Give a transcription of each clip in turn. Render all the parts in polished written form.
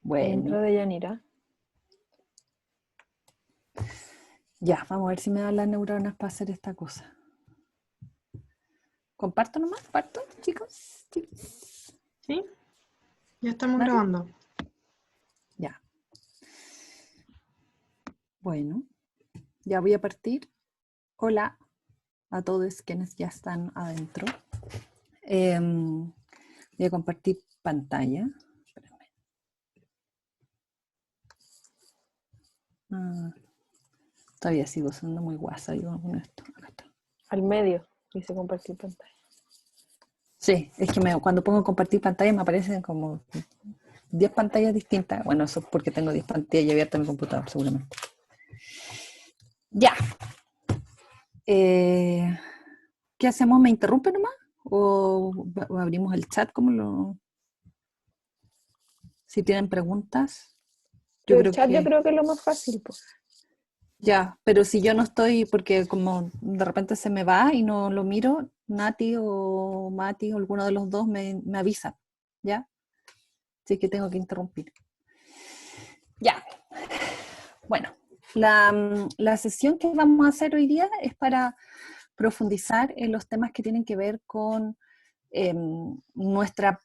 La intro Bueno, de Yanira. ya, vamos a ver si me dan las neuronas para hacer esta cosa. ¿Comparto nomás? ¿Parto, chicos? ¿Chicos? ¿Sí? Ya estamos ¿Nadie? grabando. Ya. Bueno, ya voy a partir. Hola a todos quienes ya están adentro. Voy a compartir pantalla. Espérenme. Ah, todavía sigo siendo muy guasa yo con esto. Acá está. Al medio, dice compartir pantalla. Sí, es que cuando pongo compartir pantalla me aparecen como 10 pantallas distintas. Bueno, eso es porque tengo 10 pantallas abiertas en mi computador, seguramente. Ya. Eh, ¿Qué hacemos? ¿Me interrumpe nomás? ¿O abrimos el chat? Si tienen preguntas, yo Pero el creo chat yo que creo que es lo más fácil, pues. ya, pero si yo no estoy, porque como de repente se me va y no lo miro, Nati o Mati o alguno de los dos me avisa, ¿ya? Así que tengo que interrumpir. Ya, bueno, la sesión que vamos a hacer hoy día es para profundizar en los temas que tienen que ver con nuestra,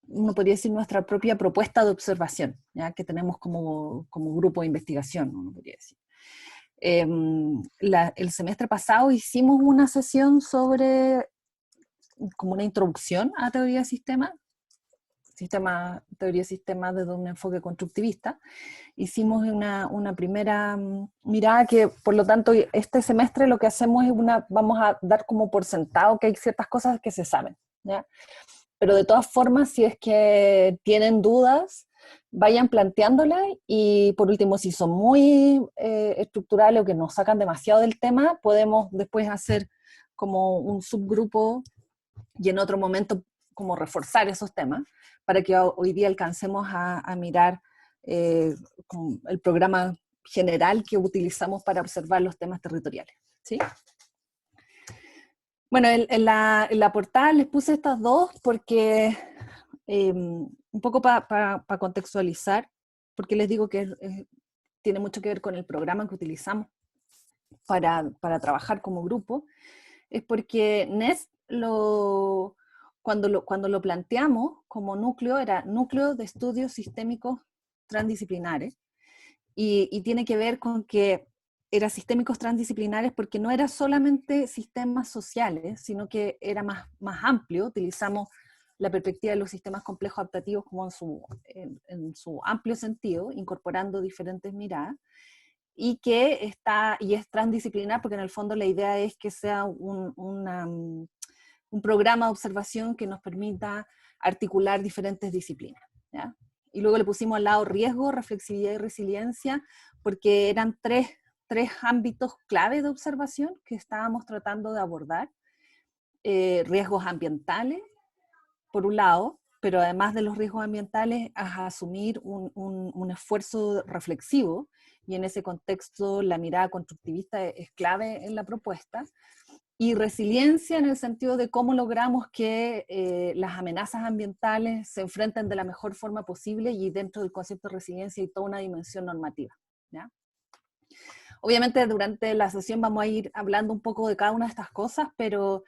uno podría decir, nuestra propia propuesta de observación, ¿ya? Que tenemos como grupo de investigación, uno podría decir. El semestre pasado hicimos una sesión sobre como una introducción a teoría de sistemas, teoría de sistemas desde un enfoque constructivista. Hicimos una primera mirada que, por lo tanto, este semestre lo que hacemos es vamos a dar como por sentado que hay ciertas cosas que se saben, ¿ya? Pero de todas formas, si es que tienen dudas, vayan planteándolas y por último, si son muy estructurales o que nos sacan demasiado del tema, podemos después hacer como un subgrupo y en otro momento como reforzar esos temas para que hoy día alcancemos a mirar el programa general que utilizamos para observar los temas territoriales. ¿Sí? Bueno, en la portada les puse estas dos porque un poco para contextualizar, porque les digo que tiene mucho que ver con el programa que utilizamos para trabajar como grupo, es porque NEST cuando lo planteamos como núcleo, era núcleo de estudios sistémicos transdisciplinares, y tiene que ver con que era sistémicos transdisciplinares porque no era solamente sistemas sociales, sino que era más amplio. Utilizamos la perspectiva de los sistemas complejos adaptativos como en su amplio sentido, incorporando diferentes miradas, y es transdisciplinar porque en el fondo la idea es que sea un programa de observación que nos permita articular diferentes disciplinas, ¿ya? Y luego le pusimos al lado riesgo, reflexividad y resiliencia, porque eran tres ámbitos clave de observación que estábamos tratando de abordar. Riesgos ambientales, por un lado, pero además de los riesgos ambientales, a asumir un esfuerzo reflexivo, y en ese contexto la mirada constructivista es clave en la propuesta, y resiliencia en el sentido de cómo logramos que las amenazas ambientales se enfrenten de la mejor forma posible, y dentro del concepto de resiliencia hay toda una dimensión normativa, ¿ya? Obviamente durante la sesión vamos a ir hablando un poco de cada una de estas cosas, pero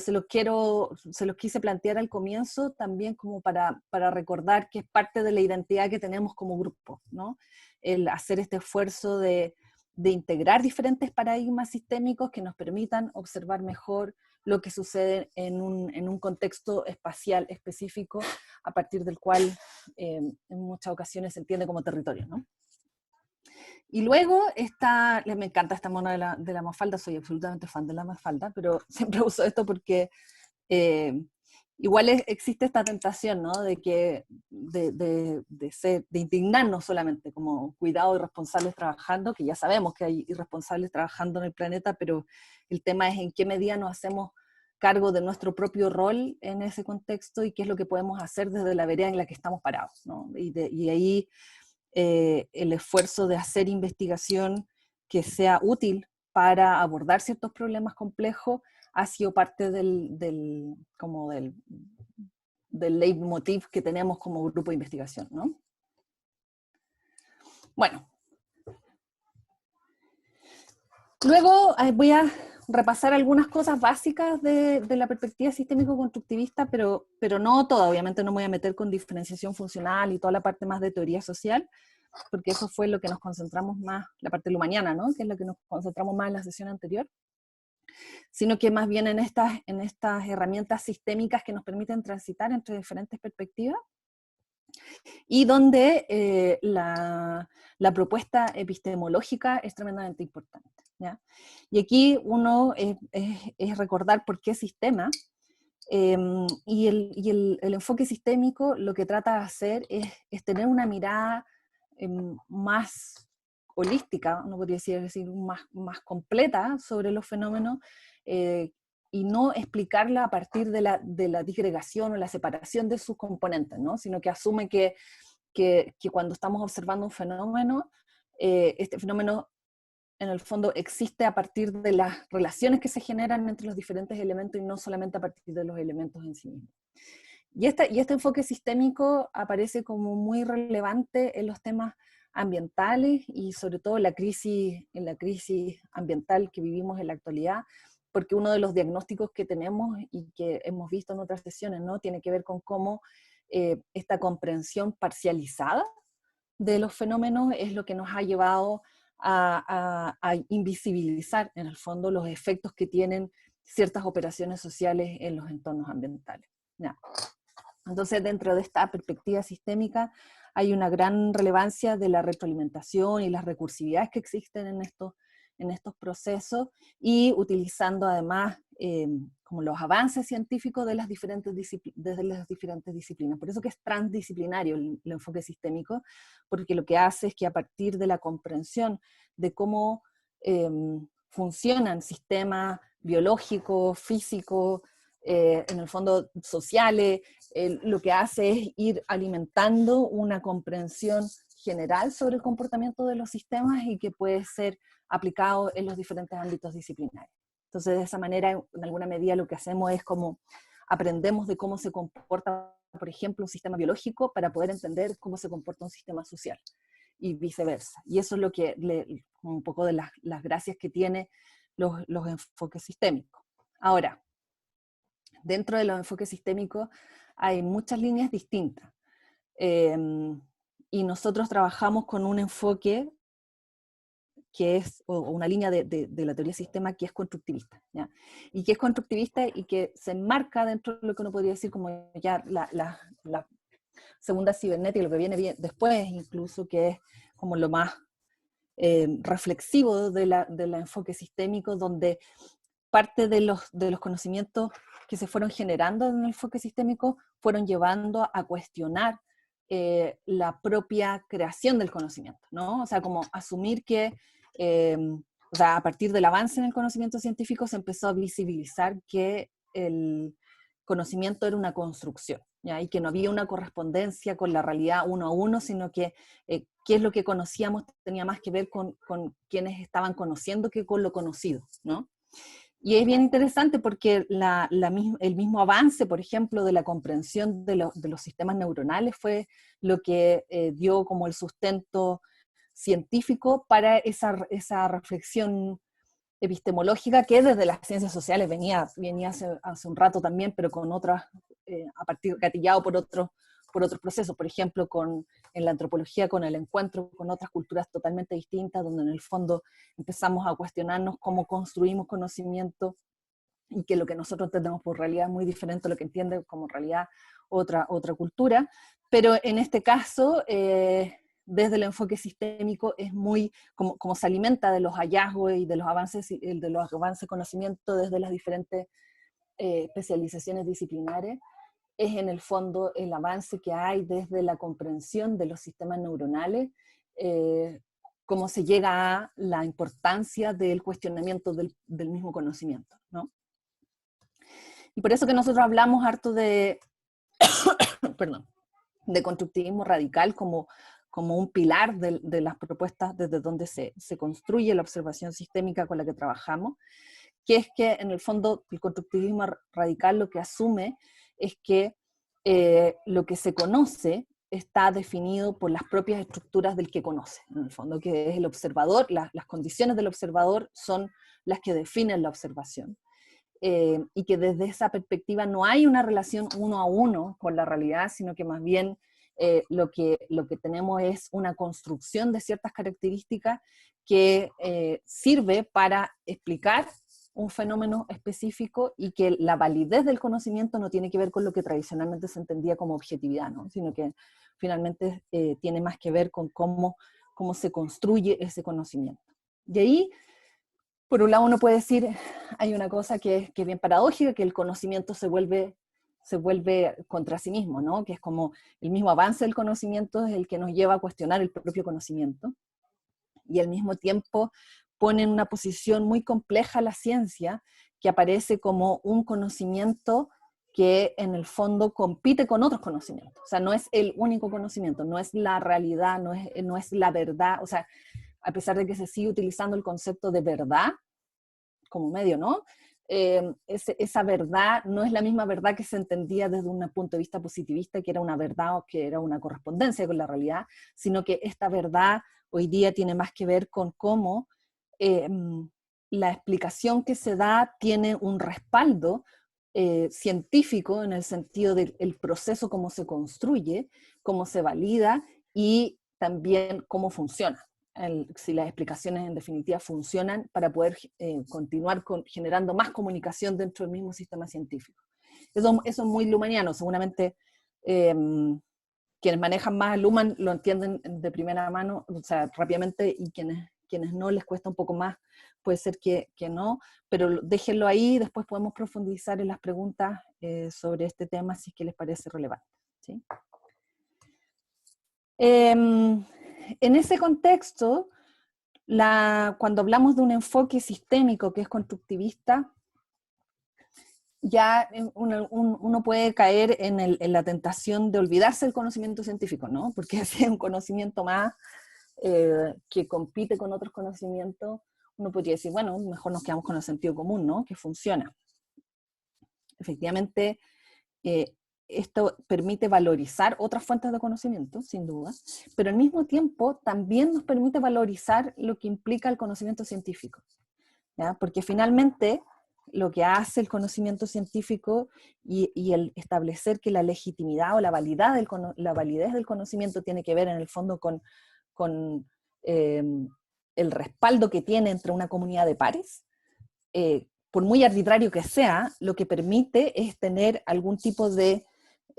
se los quise plantear al comienzo también como para recordar que es parte de la identidad que tenemos como grupo, ¿no? El hacer este esfuerzo de integrar diferentes paradigmas sistémicos que nos permitan observar mejor lo que sucede en un contexto espacial específico, a partir del cual en muchas ocasiones se entiende como territorio, ¿no? Y luego me encanta esta mona de la Mafalda, soy absolutamente fan de la Mafalda, pero siempre uso esto porque eh, igual existe esta tentación, ¿no? De indignarnos solamente como cuidado irresponsables trabajando, que ya sabemos que hay irresponsables trabajando en el planeta, pero el tema es en qué medida nos hacemos cargo de nuestro propio rol en ese contexto y qué es lo que podemos hacer desde la vereda en la que estamos parados, ¿no? Y ahí el esfuerzo de hacer investigación que sea útil para abordar ciertos problemas complejos ha sido parte del leitmotiv que tenemos como grupo de investigación, ¿no? Bueno, luego voy a repasar algunas cosas básicas de la perspectiva sistémico-constructivista, pero no toda, obviamente no me voy a meter con diferenciación funcional y toda la parte más de teoría social, porque eso fue lo que nos concentramos más, la parte lumaniana, ¿no? Que es lo que nos concentramos más en la sesión anterior, sino que más bien en estas herramientas sistémicas que nos permiten transitar entre diferentes perspectivas, y donde la propuesta epistemológica es tremendamente importante, ¿ya? Y aquí uno es recordar por qué sistema, y el enfoque sistémico lo que trata de hacer es tener una mirada más holística, no podría decir más completa sobre los fenómenos, eh, y no explicarla a partir de la disgregación o la separación de sus componentes, ¿no? Sino que asume que cuando estamos observando un fenómeno, este fenómeno en el fondo existe a partir de las relaciones que se generan entre los diferentes elementos y no solamente a partir de los elementos en sí mismos. Y este enfoque sistémico aparece como muy relevante en los temas ambientales y sobre todo en la crisis ambiental que vivimos en la actualidad, porque uno de los diagnósticos que tenemos y que hemos visto en otras sesiones, ¿no? Tiene que ver con cómo esta comprensión parcializada de los fenómenos es lo que nos ha llevado a invisibilizar en el fondo los efectos que tienen ciertas operaciones sociales en los entornos ambientales. Ya. Entonces, dentro de esta perspectiva sistémica hay una gran relevancia de la retroalimentación y las recursividades que existen en estos procesos, y utilizando además como los avances científicos de desde las diferentes disciplinas. Por eso que es transdisciplinario el enfoque sistémico, porque lo que hace es que a partir de la comprensión de cómo funcionan sistemas biológicos, físicos, en el fondo sociales, lo que hace es ir alimentando una comprensión general sobre el comportamiento de los sistemas y que puede ser aplicado en los diferentes ámbitos disciplinarios. Entonces, de esa manera, en alguna medida, lo que hacemos es como aprendemos de cómo se comporta, por ejemplo, un sistema biológico para poder entender cómo se comporta un sistema social y viceversa. Y eso es lo que un poco de las gracias que tiene los enfoques sistémicos. Ahora, dentro de los enfoques sistémicos hay muchas líneas distintas. Y nosotros trabajamos con un enfoque que es, o una línea de la teoría sistema que es constructivista, ¿ya? Y que es constructivista y que se enmarca dentro de lo que uno podría decir como ya la segunda cibernética, lo que viene después incluso, que es como lo más reflexivo del enfoque sistémico, donde parte de los conocimientos que se fueron generando en el enfoque sistémico fueron llevando a cuestionar la propia creación del conocimiento, ¿no? O sea, como asumir que, o sea, a partir del avance en el conocimiento científico se empezó a visibilizar que el conocimiento era una construcción, ¿ya? Y que no había una correspondencia con la realidad uno a uno, sino que qué es lo que conocíamos tenía más que ver con quienes estaban conociendo que con lo conocido, ¿no? Y es bien interesante porque el mismo avance, por ejemplo, de la comprensión de los sistemas neuronales fue lo que dio como el sustento científico para esa reflexión epistemológica que desde las ciencias sociales venía hace un rato también, pero con otras, gatillado por otros procesos, por ejemplo, en la antropología, con el encuentro con otras culturas totalmente distintas, donde en el fondo empezamos a cuestionarnos cómo construimos conocimiento y que lo que nosotros entendemos por realidad es muy diferente a lo que entiende como realidad otra cultura. Pero en este caso, desde el enfoque sistémico, es muy, como se alimenta de los hallazgos y de los avances de conocimiento desde las diferentes especializaciones disciplinares, es en el fondo el avance que hay desde la comprensión de los sistemas neuronales, cómo se llega a la importancia del cuestionamiento del mismo conocimiento, ¿no? Y por eso que nosotros hablamos harto de, perdón, de constructivismo radical como un pilar de las propuestas desde donde se construye la observación sistémica con la que trabajamos, que es que en el fondo el constructivismo radical lo que asume es que lo que se conoce está definido por las propias estructuras del que conoce, en el fondo, que es el observador. Las condiciones del observador son las que definen la observación. Y que desde esa perspectiva no hay una relación uno a uno con la realidad, sino que más bien lo que tenemos es una construcción de ciertas características que sirve para explicar un fenómeno específico, y que la validez del conocimiento no tiene que ver con lo que tradicionalmente se entendía como objetividad, ¿no? Sino que finalmente tiene más que ver con cómo se construye ese conocimiento. Y ahí, por un lado, uno puede decir, hay una cosa que es bien paradójica, que el conocimiento se vuelve contra sí mismo, ¿no? Que es como el mismo avance del conocimiento es el que nos lleva a cuestionar el propio conocimiento, y al mismo tiempo pone en una posición muy compleja la ciencia, que aparece como un conocimiento que en el fondo compite con otros conocimientos. O sea, no es el único conocimiento, no es la realidad, no es la verdad. O sea, a pesar de que se sigue utilizando el concepto de verdad como medio, ¿no? Esa verdad no es la misma verdad que se entendía desde un punto de vista positivista, que era una verdad o que era una correspondencia con la realidad, sino que esta verdad hoy día tiene más que ver con cómo la explicación que se da tiene un respaldo científico, en el sentido del proceso, cómo se construye, cómo se valida, y también cómo funciona. Si las explicaciones en definitiva funcionan para poder continuar generando más comunicación dentro del mismo sistema científico. Eso es muy lumaniano. Seguramente quienes manejan más el Luhmann lo entienden de primera mano, o sea, rápidamente, y quienes no, les cuesta un poco más, puede ser que no, pero déjenlo ahí, después podemos profundizar en las preguntas sobre este tema, si es que les parece relevante, ¿sí? En ese contexto, cuando hablamos de un enfoque sistémico que es constructivista, ya uno puede caer en la tentación de olvidarse del conocimiento científico, ¿no? Porque es un conocimiento más que compite con otros conocimientos. Uno podría decir, bueno, mejor nos quedamos con el sentido común, ¿no? Que funciona. Efectivamente, esto permite valorizar otras fuentes de conocimiento, sin duda, pero al mismo tiempo también nos permite valorizar lo que implica el conocimiento científico, ¿ya? Porque finalmente lo que hace el conocimiento científico y el establecer que la legitimidad o la validez del conocimiento tiene que ver en el fondo con el respaldo que tiene entre una comunidad de pares, por muy arbitrario que sea, lo que permite es tener algún tipo de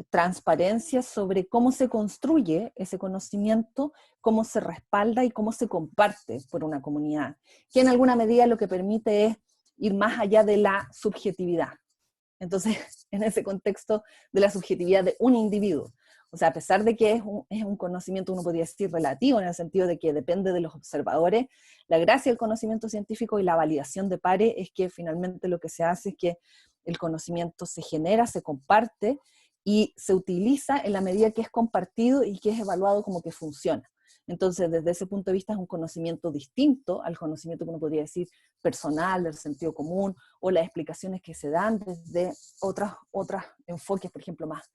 transparencia sobre cómo se construye ese conocimiento, cómo se respalda y cómo se comparte por una comunidad, que en alguna medida lo que permite es ir más allá de la subjetividad. Entonces, en ese contexto de la subjetividad de un individuo, o sea, a pesar de que es un conocimiento, uno podría decir, relativo, en el sentido de que depende de los observadores, la gracia del conocimiento científico y la validación de pares es que finalmente lo que se hace es que el conocimiento se genera, se comparte y se utiliza en la medida que es compartido y que es evaluado como que funciona. Entonces, desde ese punto de vista es un conocimiento distinto al conocimiento que uno podría decir personal, del sentido común, o las explicaciones que se dan desde otros enfoques, por ejemplo, más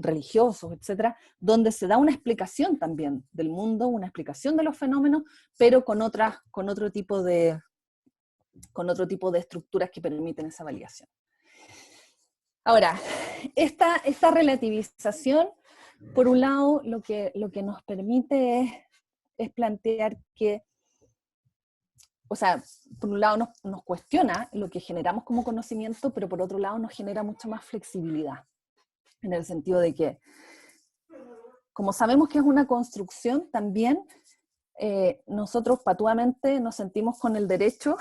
religiosos, etcétera, donde se da una explicación también del mundo, una explicación de los fenómenos, pero con otro tipo de estructuras que permiten esa validación. Ahora, esta relativización, por un lado, lo que nos permite es plantear que, o sea, por un lado nos cuestiona lo que generamos como conocimiento, pero por otro lado nos genera mucha más flexibilidad, en el sentido de que, como sabemos que es una construcción, también nosotros patuamente nos sentimos con el derecho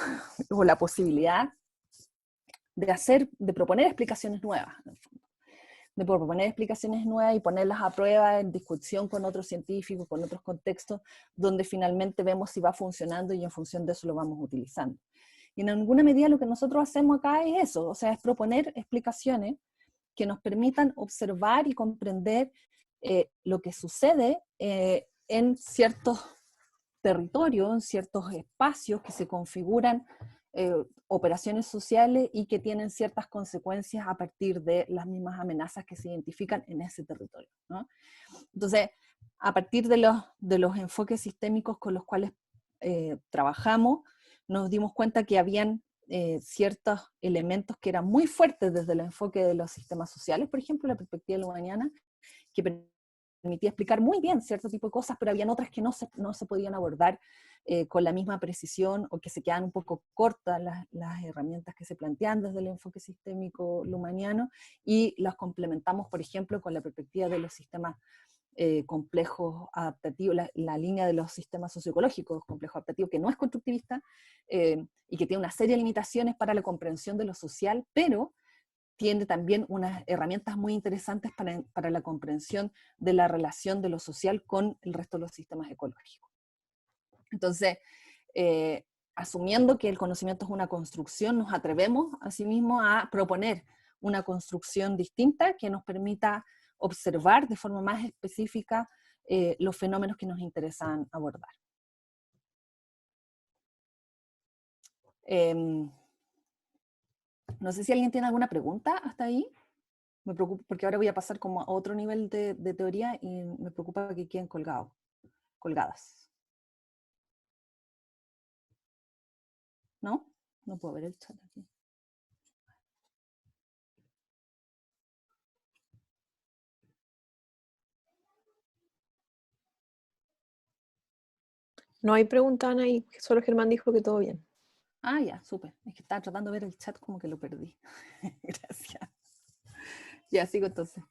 o la posibilidad de proponer explicaciones nuevas, en el fondo. De proponer explicaciones nuevas y ponerlas a prueba en discusión con otros científicos, con otros contextos, donde finalmente vemos si va funcionando y en función de eso lo vamos utilizando. Y en alguna medida lo que nosotros hacemos acá es eso, o sea, es proponer explicaciones que nos permitan observar y comprender lo que sucede en ciertos territorios, en ciertos espacios que se configuran operaciones sociales y que tienen ciertas consecuencias a partir de las mismas amenazas que se identifican en ese territorio, ¿no? Entonces, a partir de los enfoques sistémicos con los cuales trabajamos, nos dimos cuenta que habían ciertos elementos que eran muy fuertes desde el enfoque de los sistemas sociales, por ejemplo, la perspectiva lubaniana, que permitía explicar muy bien cierto tipo de cosas, pero habían otras que no se podían abordar con la misma precisión, o que se quedan un poco cortas las herramientas que se plantean desde el enfoque sistémico lumaniano, y las complementamos, por ejemplo, con la perspectiva de los sistemas complejos adaptativos, la línea de los sistemas socioecológicos complejos adaptativos, que no es constructivista, y que tiene una serie de limitaciones para la comprensión de lo social, pero tiene también unas herramientas muy interesantes para la comprensión de la relación de lo social con el resto de los sistemas ecológicos. Entonces, asumiendo que el conocimiento es una construcción, nos atrevemos asimismo a proponer una construcción distinta que nos permita observar de forma más específica los fenómenos que nos interesan abordar. No sé si alguien tiene alguna pregunta hasta ahí. Me preocupa porque ahora voy a pasar como a otro nivel de teoría y me preocupa que queden colgadas. ¿No? No puedo ver el chat aquí. No hay pregunta, Ana, y solo Germán dijo que todo bien. Ah, ya, súper. Es que estaba tratando de ver el chat, como que lo perdí. Gracias. Ya, sigo entonces.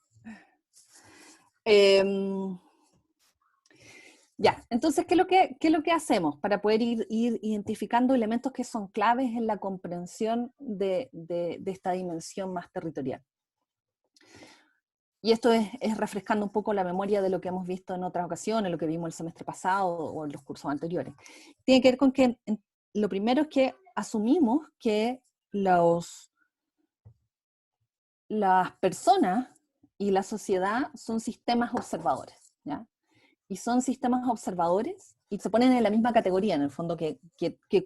Ya, entonces, ¿qué es lo que hacemos para poder ir identificando elementos que son claves en la comprensión de esta dimensión más territorial? Y esto es refrescando un poco la memoria de lo que hemos visto en otras ocasiones, lo que vimos el semestre pasado o en los cursos anteriores. Tiene que ver con que lo primero es que asumimos que las personas y la sociedad son sistemas observadores, ¿ya? Y son sistemas observadores y se ponen en la misma categoría, en el fondo, que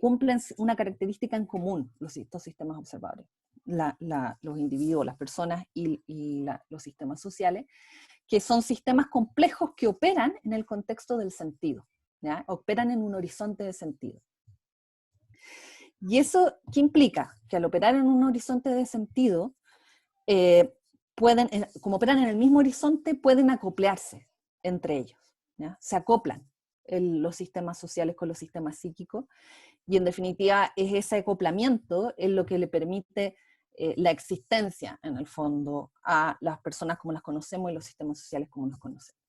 cumplen una característica en común, estos sistemas observadores. Los individuos, las personas y los sistemas sociales, que son sistemas complejos que operan en el contexto del sentido, ¿ya? Operan en un horizonte de sentido. ¿Y eso qué implica? Que al operar en un horizonte de sentido, como operan en el mismo horizonte, pueden acoplarse entre ellos, ¿ya? Se acoplan los sistemas sociales con los sistemas psíquicos, y en definitiva es ese acoplamiento es lo que le permite la existencia, en el fondo, a las personas como las conocemos y los sistemas sociales como los conocemos.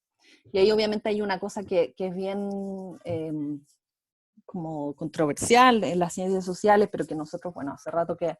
Y ahí obviamente hay una cosa que es bien como controversial en las ciencias sociales, pero que nosotros, bueno, hace rato que,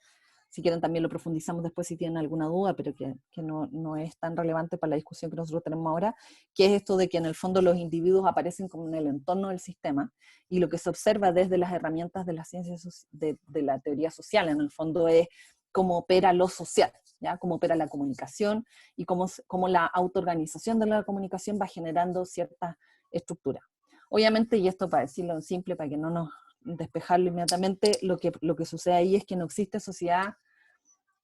si quieren también lo profundizamos después si tienen alguna duda, pero que no es tan relevante para la discusión que nosotros tenemos ahora, que es esto de que en el fondo los individuos aparecen como en el entorno del sistema, y lo que se observa desde las herramientas de las ciencias de la teoría social, en el fondo, es cómo opera lo social, ¿ya? Cómo opera la comunicación y cómo la autoorganización de la comunicación va generando ciertas estructuras. Obviamente, y esto para decirlo en simple, para que no nos despejarlo inmediatamente, lo que sucede ahí es que no existe sociedad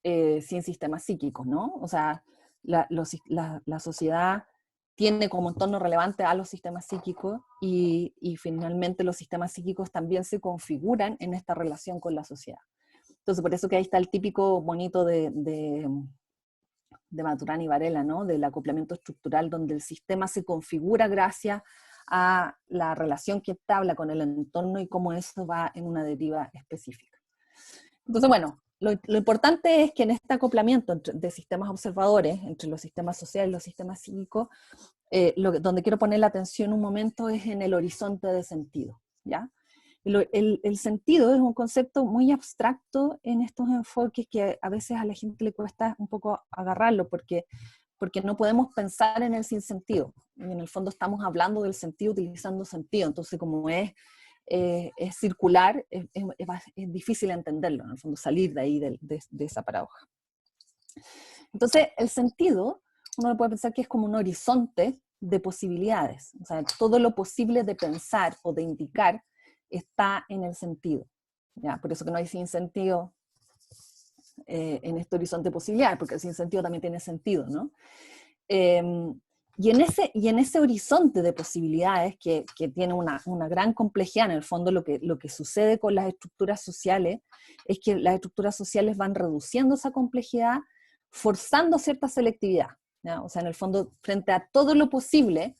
sin sistemas psíquicos, ¿no? O sea, la sociedad tiene como entorno relevante a los sistemas psíquicos y finalmente los sistemas psíquicos también se configuran en esta relación con la sociedad. Entonces, por eso que ahí está el típico bonito de Maturana y Varela, ¿no? Del acoplamiento estructural, donde el sistema se configura gracias a la relación que entabla con el entorno y cómo eso va en una deriva específica. Entonces, bueno, lo importante es que en este acoplamiento de sistemas observadores, entre los sistemas sociales y los sistemas psíquicos, donde quiero poner la atención un momento es en el horizonte de sentido, ¿ya? El sentido es un concepto muy abstracto en estos enfoques que a veces a la gente le cuesta un poco agarrarlo, porque no podemos pensar en el sinsentido. Y en el fondo estamos hablando del sentido utilizando sentido. Entonces, como es circular, es difícil entenderlo, en el fondo, salir de ahí, de esa paradoja. Entonces, el sentido, uno puede pensar que es como un horizonte de posibilidades. O sea, todo lo posible de pensar o de indicar está en el sentido, ¿ya? Por eso que no hay sinsentido en este horizonte de posibilidades, porque el sinsentido también tiene sentido, ¿no? Y en ese horizonte de posibilidades que tiene una gran complejidad, en el fondo lo que sucede con las estructuras sociales es que las estructuras sociales van reduciendo esa complejidad, forzando cierta selectividad, ¿ya? O sea, en el fondo, frente a todo lo posible,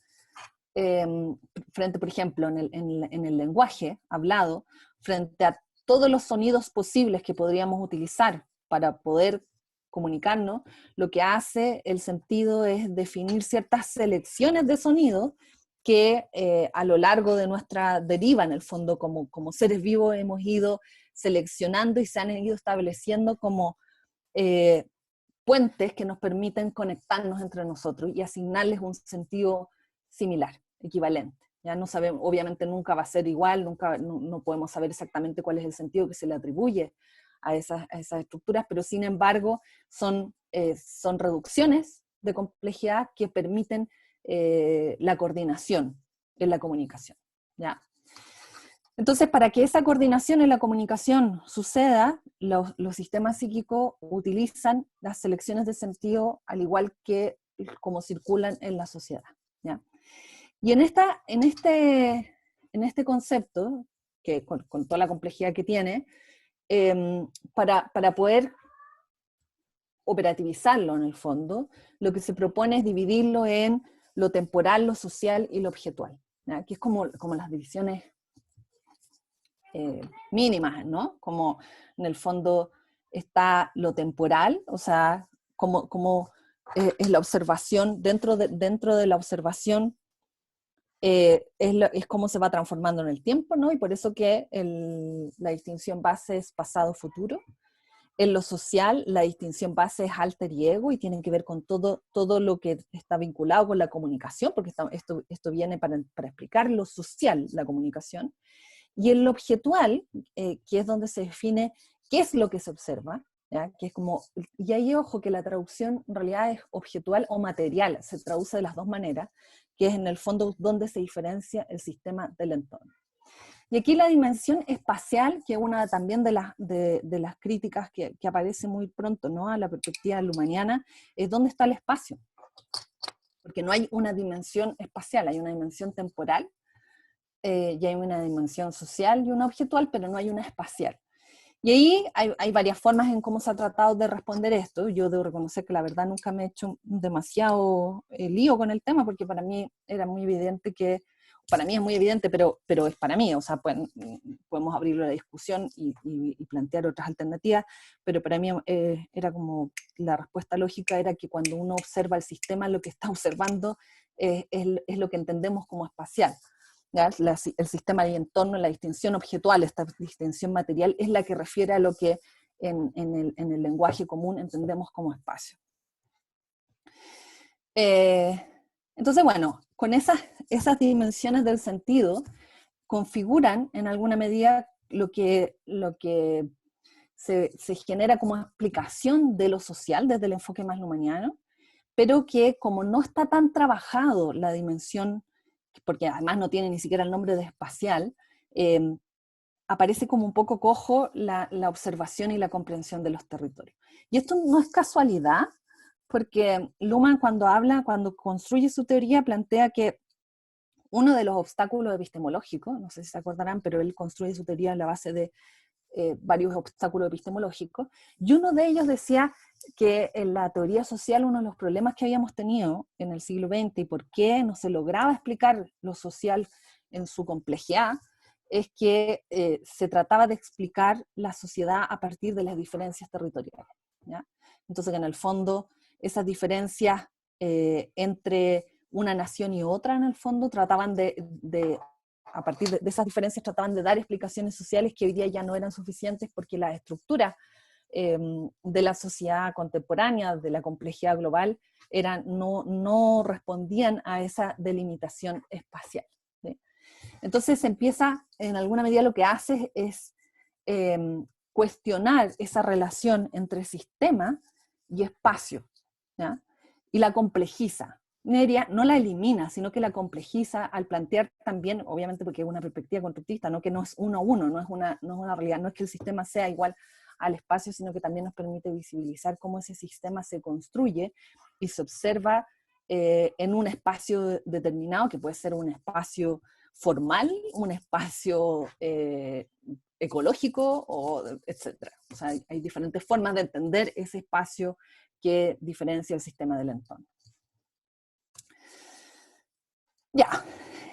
frente, por ejemplo, en el lenguaje hablado, frente a todos los sonidos posibles que podríamos utilizar para poder comunicarnos, lo que hace el sentido es definir ciertas selecciones de sonidos que a lo largo de nuestra deriva, en el fondo, como seres vivos, hemos ido seleccionando y se han ido estableciendo como puentes que nos permiten conectarnos entre nosotros y asignarles un sentido similar, equivalente. Ya no sabemos, obviamente nunca va a ser igual, no podemos saber exactamente cuál es el sentido que se le atribuye a esas estructuras, pero sin embargo son reducciones de complejidad que permiten la coordinación en la comunicación, ¿ya? Entonces, para que esa coordinación en la comunicación suceda, los sistemas psíquicos utilizan las selecciones de sentido al igual que como circulan en la sociedad, ¿ya? Y en este concepto, que con toda la complejidad que tiene, para poder operativizarlo en el fondo, lo que se propone es dividirlo en lo temporal, lo social y lo objetual, ¿ya? Que es como las divisiones mínimas, ¿no? Como en el fondo está lo temporal, o sea, como es la observación, dentro de la observación es cómo se va transformando en el tiempo, ¿no? Y por eso que la distinción base es pasado-futuro. En lo social, la distinción base es alter y ego, y tienen que ver con todo lo que está vinculado con la comunicación, porque esto viene para explicar lo social, la comunicación. Y en lo objetual, que es donde se define qué es lo que se observa, ¿ya? Que es como, y ahí ojo que la traducción en realidad es objetual o material, se traduce de las dos maneras, que es en el fondo donde se diferencia el sistema del entorno. Y aquí la dimensión espacial, que es una también de las críticas que aparece muy pronto, ¿no?, a la perspectiva lumaniana, es dónde está el espacio. Porque no hay una dimensión espacial, hay una dimensión temporal, y hay una dimensión social y una objetual, pero no hay una espacial. Y ahí hay varias formas en cómo se ha tratado de responder esto. Yo debo reconocer que la verdad nunca me he hecho demasiado lío con el tema, porque para mí era muy evidente para mí es muy evidente, pero es para mí, o sea, podemos abrirlo a la discusión y plantear otras alternativas, pero para mí era como, la respuesta lógica era que cuando uno observa el sistema, lo que está observando es lo que entendemos como espacial. ¿Ya? El sistema y entorno, la distinción objetual, esta distinción material, es la que refiere a lo que en el lenguaje común entendemos como espacio. Entonces, bueno, con esas dimensiones del sentido configuran en alguna medida lo que se genera como explicación de lo social desde el enfoque más lumaniano, pero que como no está tan trabajado la dimensión, porque además no tiene ni siquiera el nombre de espacial, aparece como un poco cojo la observación y la comprensión de los territorios. Y esto no es casualidad, porque Luhmann cuando construye su teoría, plantea que uno de los obstáculos epistemológicos, no sé si se acordarán, pero él construye su teoría en la base de varios obstáculos epistemológicos, y uno de ellos decía que en la teoría social uno de los problemas que habíamos tenido en el siglo XX y por qué no se lograba explicar lo social en su complejidad, es que se trataba de explicar la sociedad a partir de las diferencias territoriales, ¿ya? Entonces, que en el fondo esas diferencias entre una nación y otra, en el fondo, trataban a partir de esas diferencias trataban de dar explicaciones sociales que hoy día ya no eran suficientes porque las estructuras de la sociedad contemporánea, de la complejidad global, no respondían a esa delimitación espacial, ¿sí? Entonces empieza, en alguna medida lo que hace es cuestionar esa relación entre sistema y espacio, ¿ya? Y la complejiza. no la elimina, sino que la complejiza al plantear también, obviamente porque es una perspectiva constructivista, no que no es uno a uno, no es una realidad, no es que el sistema sea igual al espacio, sino que también nos permite visibilizar cómo ese sistema se construye y se observa en un espacio determinado, que puede ser un espacio formal, un espacio ecológico, etc. O sea, hay diferentes formas de entender ese espacio que diferencia el sistema del entorno. Ya,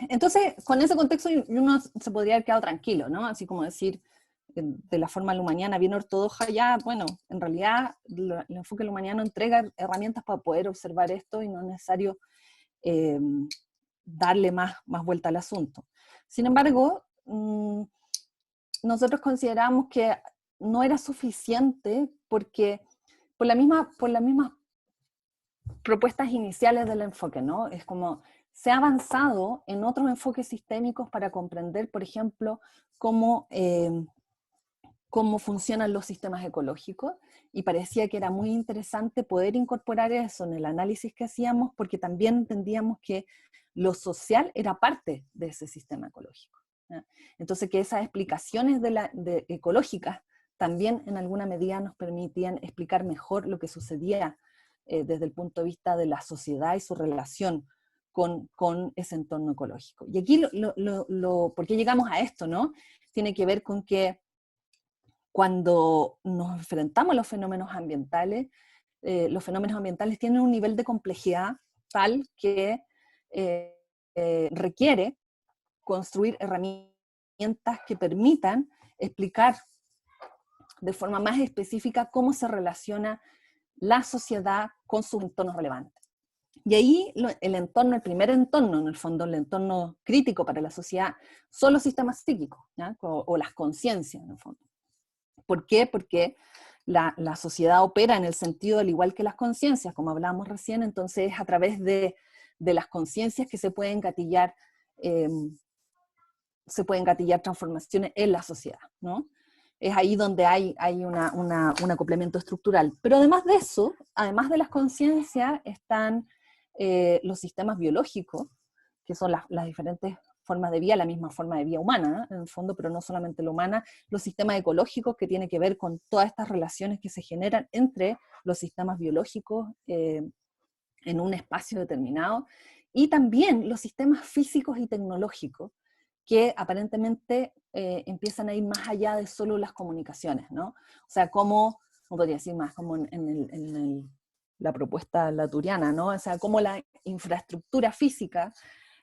entonces con ese contexto uno se podría haber quedado tranquilo, ¿no? Así como decir, de la forma lumaniana bien ortodoxa, ya, bueno, en realidad el enfoque lumaniano entrega herramientas para poder observar esto y no es necesario darle más vuelta al asunto. Sin embargo, nosotros consideramos que no era suficiente porque por las mismas propuestas iniciales del enfoque, ¿no? Es como se ha avanzado en otros enfoques sistémicos para comprender, por ejemplo, cómo funcionan los sistemas ecológicos, y parecía que era muy interesante poder incorporar eso en el análisis que hacíamos, porque también entendíamos que lo social era parte de ese sistema ecológico, ¿ya? Entonces que esas explicaciones ecológicas también en alguna medida nos permitían explicar mejor lo que sucedía desde el punto de vista de la sociedad y su relación con ese entorno ecológico. Y aquí, ¿por qué llegamos a esto, no? Tiene que ver con que cuando nos enfrentamos a los fenómenos ambientales tienen un nivel de complejidad tal que requiere construir herramientas que permitan explicar de forma más específica cómo se relaciona la sociedad con sus entornos relevantes. Y ahí el primer entorno, en el fondo, el entorno crítico para la sociedad, son los sistemas psíquicos, ¿ya? O las conciencias, en el fondo. ¿Por qué? Porque la sociedad opera en el sentido al igual que las conciencias, como hablábamos recién, entonces es a través de las conciencias que se pueden gatillar transformaciones en la sociedad, ¿no? Es ahí donde hay un acoplamiento estructural. Pero además de eso, además de las conciencias, están los sistemas biológicos, que son las diferentes formas de vida, la misma forma de vida humana, en el fondo, pero no solamente la humana, los sistemas ecológicos, que tienen que ver con todas estas relaciones que se generan entre los sistemas biológicos en un espacio determinado, y también los sistemas físicos y tecnológicos, que aparentemente empiezan a ir más allá de solo las comunicaciones, ¿no? O sea, como, no podría decir más, como la propuesta laturiana, ¿no? O sea, como la infraestructura física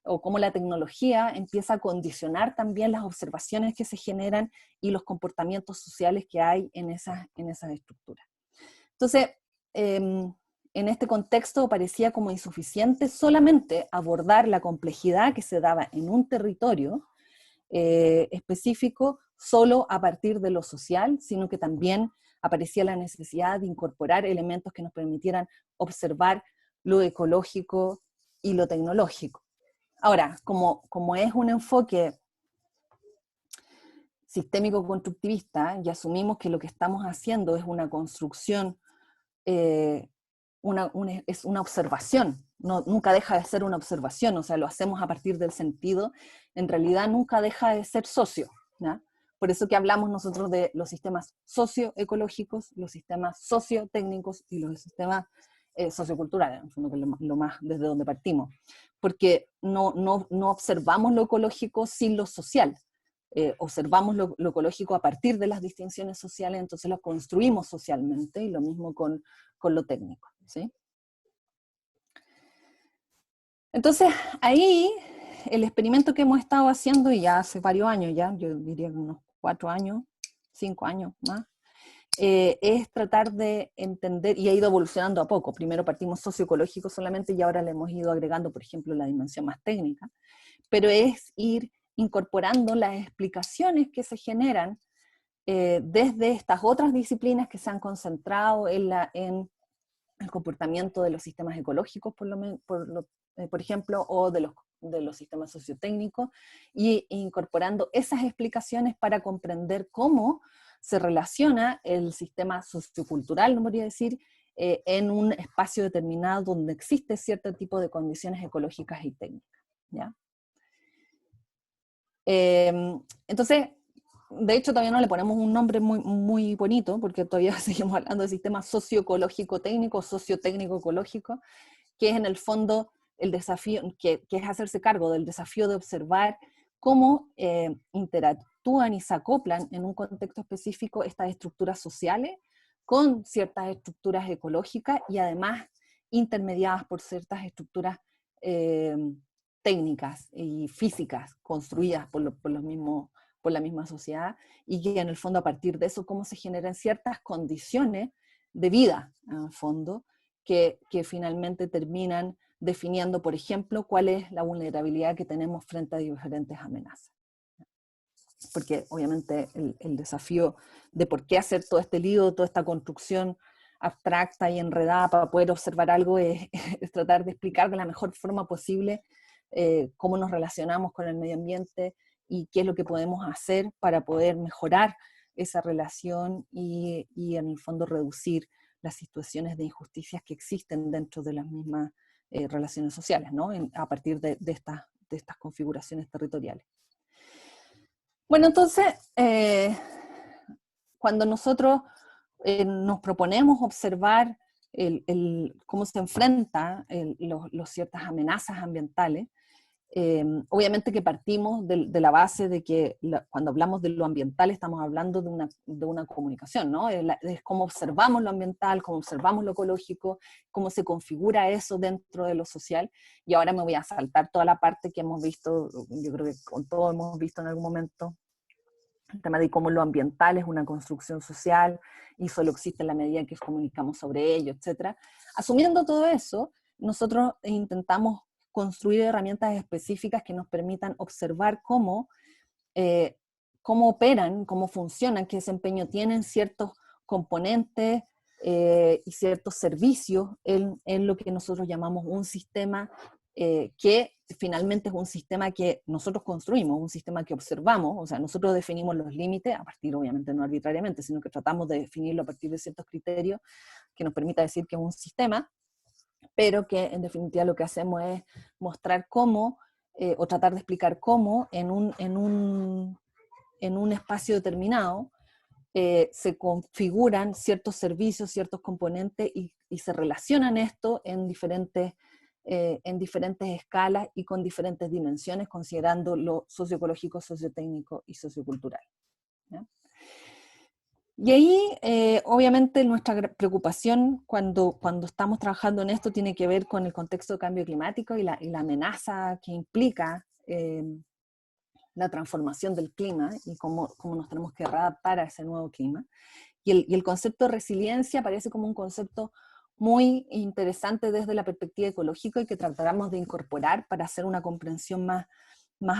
o cómo la tecnología empieza a condicionar también las observaciones que se generan y los comportamientos sociales que hay en esas estructuras. Entonces, en este contexto parecía como insuficiente solamente abordar la complejidad que se daba en un territorio específico solo a partir de lo social, sino que también aparecía la necesidad de incorporar elementos que nos permitieran observar lo ecológico y lo tecnológico. Ahora, como es un enfoque sistémico-constructivista y asumimos que lo que estamos haciendo es una construcción, es una observación, nunca deja de ser una observación, o sea, lo hacemos a partir del sentido, en realidad nunca deja de ser socio, ¿ya? Por eso que hablamos nosotros de los sistemas socioecológicos, los sistemas sociotécnicos y los sistemas socioculturales, en el fondo, que es lo más desde donde partimos, porque no observamos lo ecológico sin lo social, observamos lo ecológico a partir de las distinciones sociales, entonces lo construimos socialmente, y lo mismo con lo técnico, ¿sí? Entonces, ahí, el experimento que hemos estado haciendo, y ya hace varios años ya, yo diría unos 4 años, 5 años más, es tratar de entender, y ha ido evolucionando a poco. Primero partimos socioecológico solamente, y ahora le hemos ido agregando, por ejemplo, la dimensión más técnica, pero es ir incorporando las explicaciones que se generan desde estas otras disciplinas que se han concentrado en el comportamiento de los sistemas ecológicos, por ejemplo, o de los sistemas sociotécnicos, y incorporando esas explicaciones para comprender cómo se relaciona el sistema sociocultural, no podría decir, en un espacio determinado donde existe cierto tipo de condiciones ecológicas y técnicas, ¿ya? Entonces, de hecho todavía no le ponemos un nombre muy, muy bonito, porque todavía seguimos hablando de sistema socioecológico técnico, sociotécnico ecológico, que es en el fondo el desafío, que es hacerse cargo del desafío de observar cómo interactúan y se acoplan en un contexto específico estas estructuras sociales con ciertas estructuras ecológicas y además intermediadas por ciertas estructuras técnicas y físicas construidas por la misma sociedad, y que en el fondo a partir de eso cómo se generan ciertas condiciones de vida, en el fondo, que finalmente terminan definiendo, por ejemplo, cuál es la vulnerabilidad que tenemos frente a diferentes amenazas. Porque obviamente el desafío de por qué hacer todo este lío, toda esta construcción abstracta y enredada para poder observar algo es tratar de explicar de la mejor forma posible cómo nos relacionamos con el medio ambiente y qué es lo que podemos hacer para poder mejorar esa relación y en el fondo reducir las situaciones de injusticias que existen dentro de las mismas relaciones sociales, ¿no? A partir de estas configuraciones territoriales. Bueno, entonces, cuando nosotros nos proponemos observar cómo se enfrentan los ciertas amenazas ambientales, obviamente que partimos de la base de que cuando hablamos de lo ambiental estamos hablando de una comunicación, ¿no? Es cómo observamos lo ambiental, cómo observamos lo ecológico, cómo se configura eso dentro de lo social. Y ahora me voy a saltar toda la parte que hemos visto, yo creo que con todo hemos visto en algún momento, el tema de cómo lo ambiental es una construcción social y solo existe en la medida en que comunicamos sobre ello, etc. Asumiendo todo eso, nosotros intentamos construir herramientas específicas que nos permitan observar cómo operan, cómo funcionan, qué desempeño tienen ciertos componentes y ciertos servicios en lo que nosotros llamamos un sistema que finalmente es un sistema que nosotros construimos, un sistema que observamos, o sea, nosotros definimos los límites, a partir obviamente no arbitrariamente, sino que tratamos de definirlo a partir de ciertos criterios que nos permita decir que es un sistema, pero que en definitiva lo que hacemos es mostrar cómo, o tratar de explicar cómo en un espacio determinado se configuran ciertos servicios, ciertos componentes y se relacionan esto en diferentes escalas y con diferentes dimensiones, considerando lo socioecológico, sociotécnico y sociocultural, ¿ya? Y ahí, obviamente, nuestra preocupación cuando estamos trabajando en esto tiene que ver con el contexto de cambio climático y la amenaza que implica la transformación del clima y cómo nos tenemos que readaptar a ese nuevo clima. Y el concepto de resiliencia aparece como un concepto muy interesante desde la perspectiva ecológica y que trataremos de incorporar para hacer una comprensión más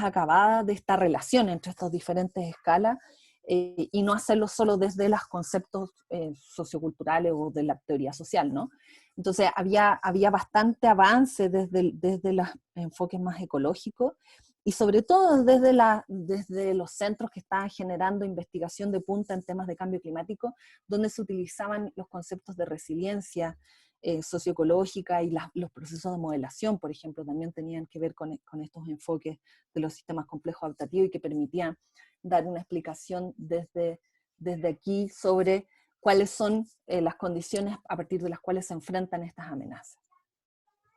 acabada de esta relación entre estas diferentes escalas y no hacerlo solo desde los conceptos socioculturales o de la teoría social, ¿no? Entonces había bastante avance desde los enfoques más ecológicos y sobre todo desde los centros que estaban generando investigación de punta en temas de cambio climático, donde se utilizaban los conceptos de resiliencia socioecológica y los procesos de modelación, por ejemplo, también tenían que ver con estos enfoques de los sistemas complejos adaptativos y que permitían dar una explicación desde aquí sobre cuáles son las condiciones a partir de las cuales se enfrentan estas amenazas.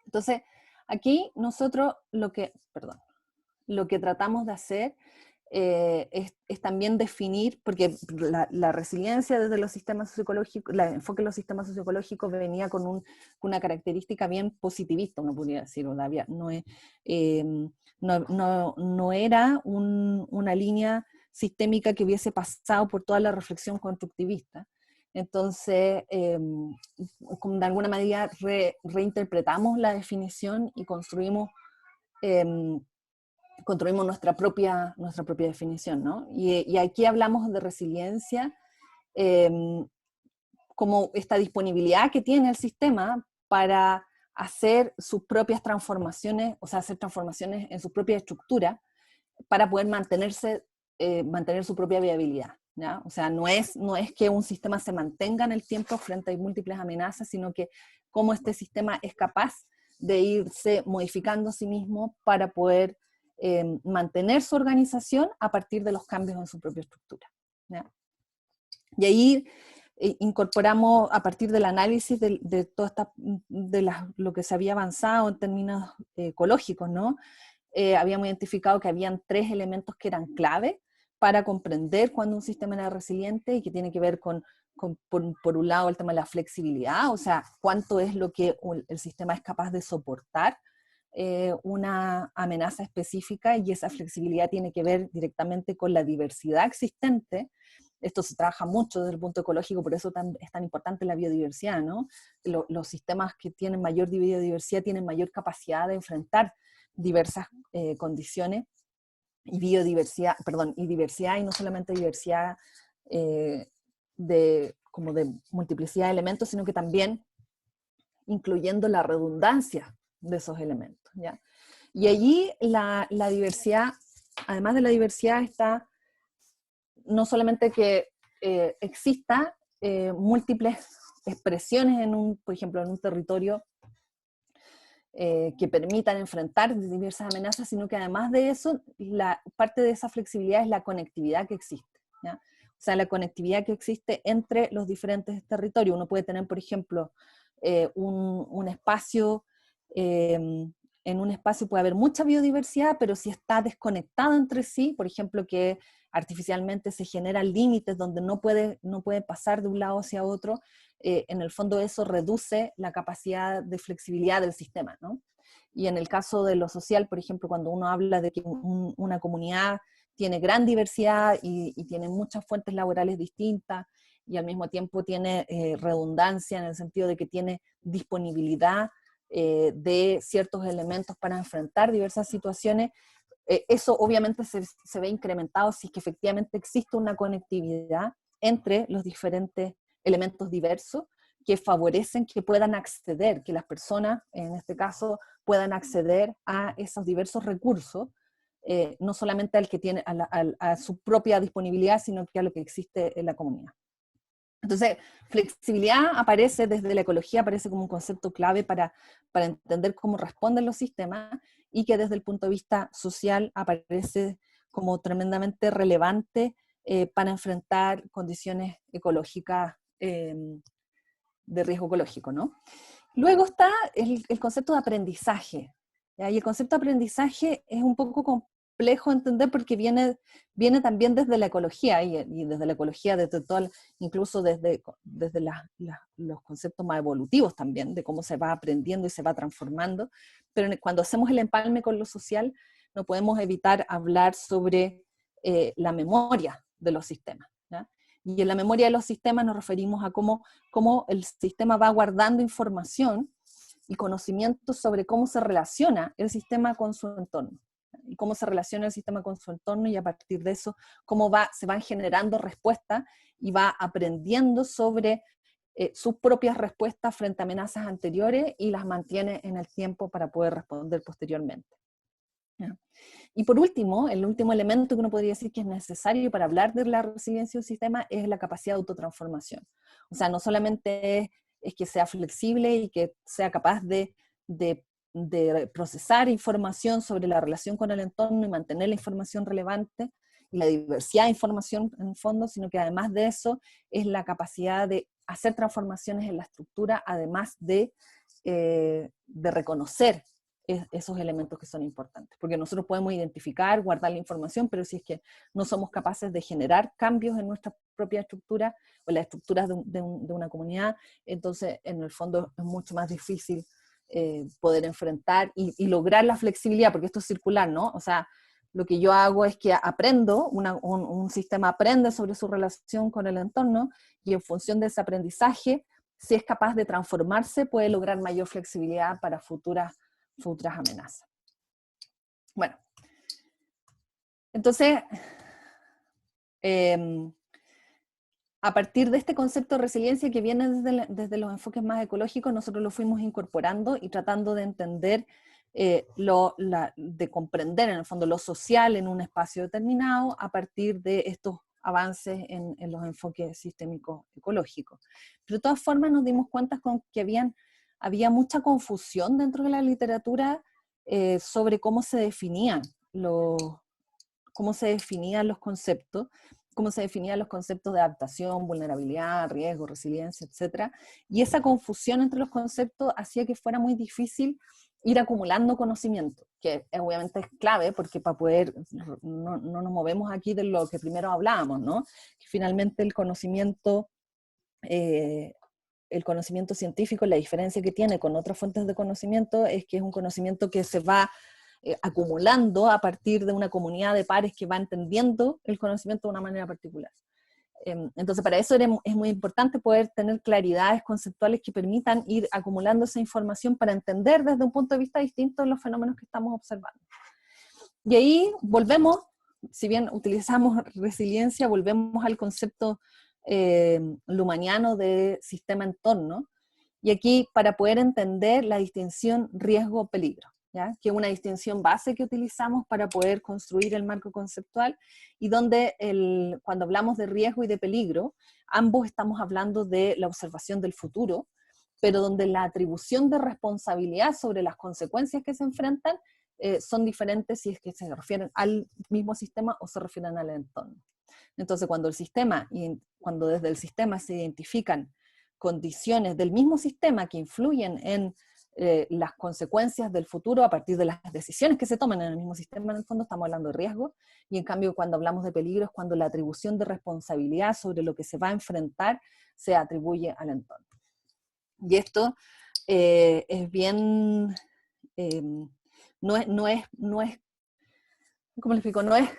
Entonces, aquí nosotros lo que tratamos de hacer es también definir, porque la resiliencia desde los sistemas socioecológicos, el enfoque en los sistemas socioecológicos venía con una característica bien positivista, uno podría decir, no era una línea sistémica que hubiese pasado por toda la reflexión constructivista. Entonces, de alguna manera reinterpretamos la definición y construimos nuestra propia definición, ¿no? Y aquí hablamos de resiliencia como esta disponibilidad que tiene el sistema para hacer sus propias transformaciones, o sea, hacer transformaciones en su propia estructura para poder mantener su propia viabilidad. ¿ya? O sea, no es que un sistema se mantenga en el tiempo frente a múltiples amenazas, sino que cómo este sistema es capaz de irse modificando a sí mismo para poder mantener su organización a partir de los cambios en su propia estructura, ¿ya? Y ahí incorporamos, a partir del análisis de toda esta, lo que se había avanzado en términos ecológicos, ¿no? Habíamos identificado que habían 3 elementos que eran clave para comprender cuando un sistema era resiliente, y que tiene que ver con por un lado, el tema de la flexibilidad, o sea, cuánto es lo que el sistema es capaz de soportar una amenaza específica, y esa flexibilidad tiene que ver directamente con la diversidad existente. Esto se trabaja mucho desde el punto ecológico, por eso es tan importante la biodiversidad, ¿no? Los sistemas que tienen mayor biodiversidad tienen mayor capacidad de enfrentar diversas condiciones, y biodiversidad, perdón, y diversidad, y no solamente diversidad como de multiplicidad de elementos, sino que también incluyendo la redundancia de esos elementos, ¿ya? Y allí la diversidad, además de la diversidad, está no solamente que exista múltiples expresiones por ejemplo, en un territorio que permitan enfrentar diversas amenazas, sino que además de eso, parte de esa flexibilidad es la conectividad que existe, ¿ya? O sea, la conectividad que existe entre los diferentes territorios. Uno puede tener, por ejemplo, un espacio, en un espacio puede haber mucha biodiversidad, pero si está desconectado entre sí, por ejemplo, que artificialmente se generan límites donde no puede pasar de un lado hacia otro, en el fondo eso reduce la capacidad de flexibilidad del sistema, ¿no? Y en el caso de lo social, por ejemplo, cuando uno habla de que una comunidad tiene gran diversidad y tiene muchas fuentes laborales distintas, y al mismo tiempo tiene redundancia en el sentido de que tiene disponibilidad de ciertos elementos para enfrentar diversas situaciones, eso obviamente se ve incrementado si es que efectivamente existe una conectividad entre los diferentes elementos diversos que favorecen que puedan acceder, que las personas, en este caso, puedan acceder a esos diversos recursos, no solamente al que tiene, a su propia disponibilidad, sino que a lo que existe en la comunidad. Entonces, flexibilidad aparece desde la ecología, aparece como un concepto clave para entender cómo responden los sistemas, y que desde el punto de vista social aparece como tremendamente relevante para enfrentar condiciones ecológicas de riesgo ecológico, ¿no? Luego está el concepto de aprendizaje, ¿ya? Y el concepto de aprendizaje es un poco complejo de entender porque viene también desde la ecología, y desde la ecología, incluso desde los conceptos más evolutivos también, de cómo se va aprendiendo y se va transformando. Pero cuando hacemos el empalme con lo social, no podemos evitar hablar sobre la memoria de los sistemas, ¿ya? Y en la memoria de los sistemas nos referimos a cómo el sistema va guardando información y conocimiento sobre cómo se relaciona el sistema con su entorno, y cómo se relaciona el sistema con su entorno, y a partir de eso, cómo se van generando respuestas, y va aprendiendo sobre sus propias respuestas frente a amenazas anteriores, y las mantiene en el tiempo para poder responder posteriormente. ¿Ya? Y por último, el último elemento que uno podría decir que es necesario para hablar de la resiliencia de un sistema es la capacidad de autotransformación. O sea, no solamente es que sea flexible y que sea capaz de procesar información sobre la relación con el entorno y mantener la información relevante y la diversidad de información en el fondo, sino que además de eso es la capacidad de hacer transformaciones en la estructura, además de reconocer esos elementos que son importantes, porque nosotros podemos identificar, guardar la información, pero si es que no somos capaces de generar cambios en nuestra propia estructura o en las estructuras de una comunidad, entonces en el fondo es mucho más difícil poder enfrentar y lograr la flexibilidad, porque esto es circular, ¿no? O sea, lo que yo hago es que aprendo, un sistema aprende sobre su relación con el entorno, y en función de ese aprendizaje, si es capaz de transformarse, puede lograr mayor flexibilidad para futuras amenazas. Bueno, entonces, a partir de este concepto de resiliencia que viene desde los enfoques más ecológicos, nosotros lo fuimos incorporando y tratando de entender, de comprender en el fondo lo social en un espacio determinado a partir de estos avances en los enfoques sistémicos ecológicos. Pero de todas formas nos dimos cuenta con que había mucha confusión dentro de la literatura sobre cómo se definían los conceptos, cómo se definían los conceptos de adaptación, vulnerabilidad, riesgo, resiliencia, etc. Y esa confusión entre los conceptos hacía que fuera muy difícil ir acumulando conocimiento, que obviamente es clave, porque para poder, no nos movemos aquí de lo que primero hablábamos, ¿no? Que finalmente el conocimiento científico, la diferencia que tiene con otras fuentes de conocimiento es que es un conocimiento que se va acumulando a partir de una comunidad de pares que va entendiendo el conocimiento de una manera particular. Entonces, para eso es muy importante poder tener claridades conceptuales que permitan ir acumulando esa información para entender desde un punto de vista distinto los fenómenos que estamos observando. Y ahí volvemos, si bien utilizamos resiliencia, volvemos al concepto lumaniano de sistema-entorno, y aquí para poder entender la distinción riesgo-peligro, ¿ya? Que es una distinción base que utilizamos para poder construir el marco conceptual, y donde cuando hablamos de riesgo y de peligro, ambos estamos hablando de la observación del futuro, pero donde la atribución de responsabilidad sobre las consecuencias que se enfrentan son diferentes si es que se refieren al mismo sistema o se refieren al entorno. Entonces, cuando desde el sistema se identifican condiciones del mismo sistema que influyen en las consecuencias del futuro a partir de las decisiones que se toman en el mismo sistema, en el fondo estamos hablando de riesgo, y en cambio cuando hablamos de peligro es cuando la atribución de responsabilidad sobre lo que se va a enfrentar se atribuye al entorno. Y esto es bien, no es, ¿cómo le explico? No es,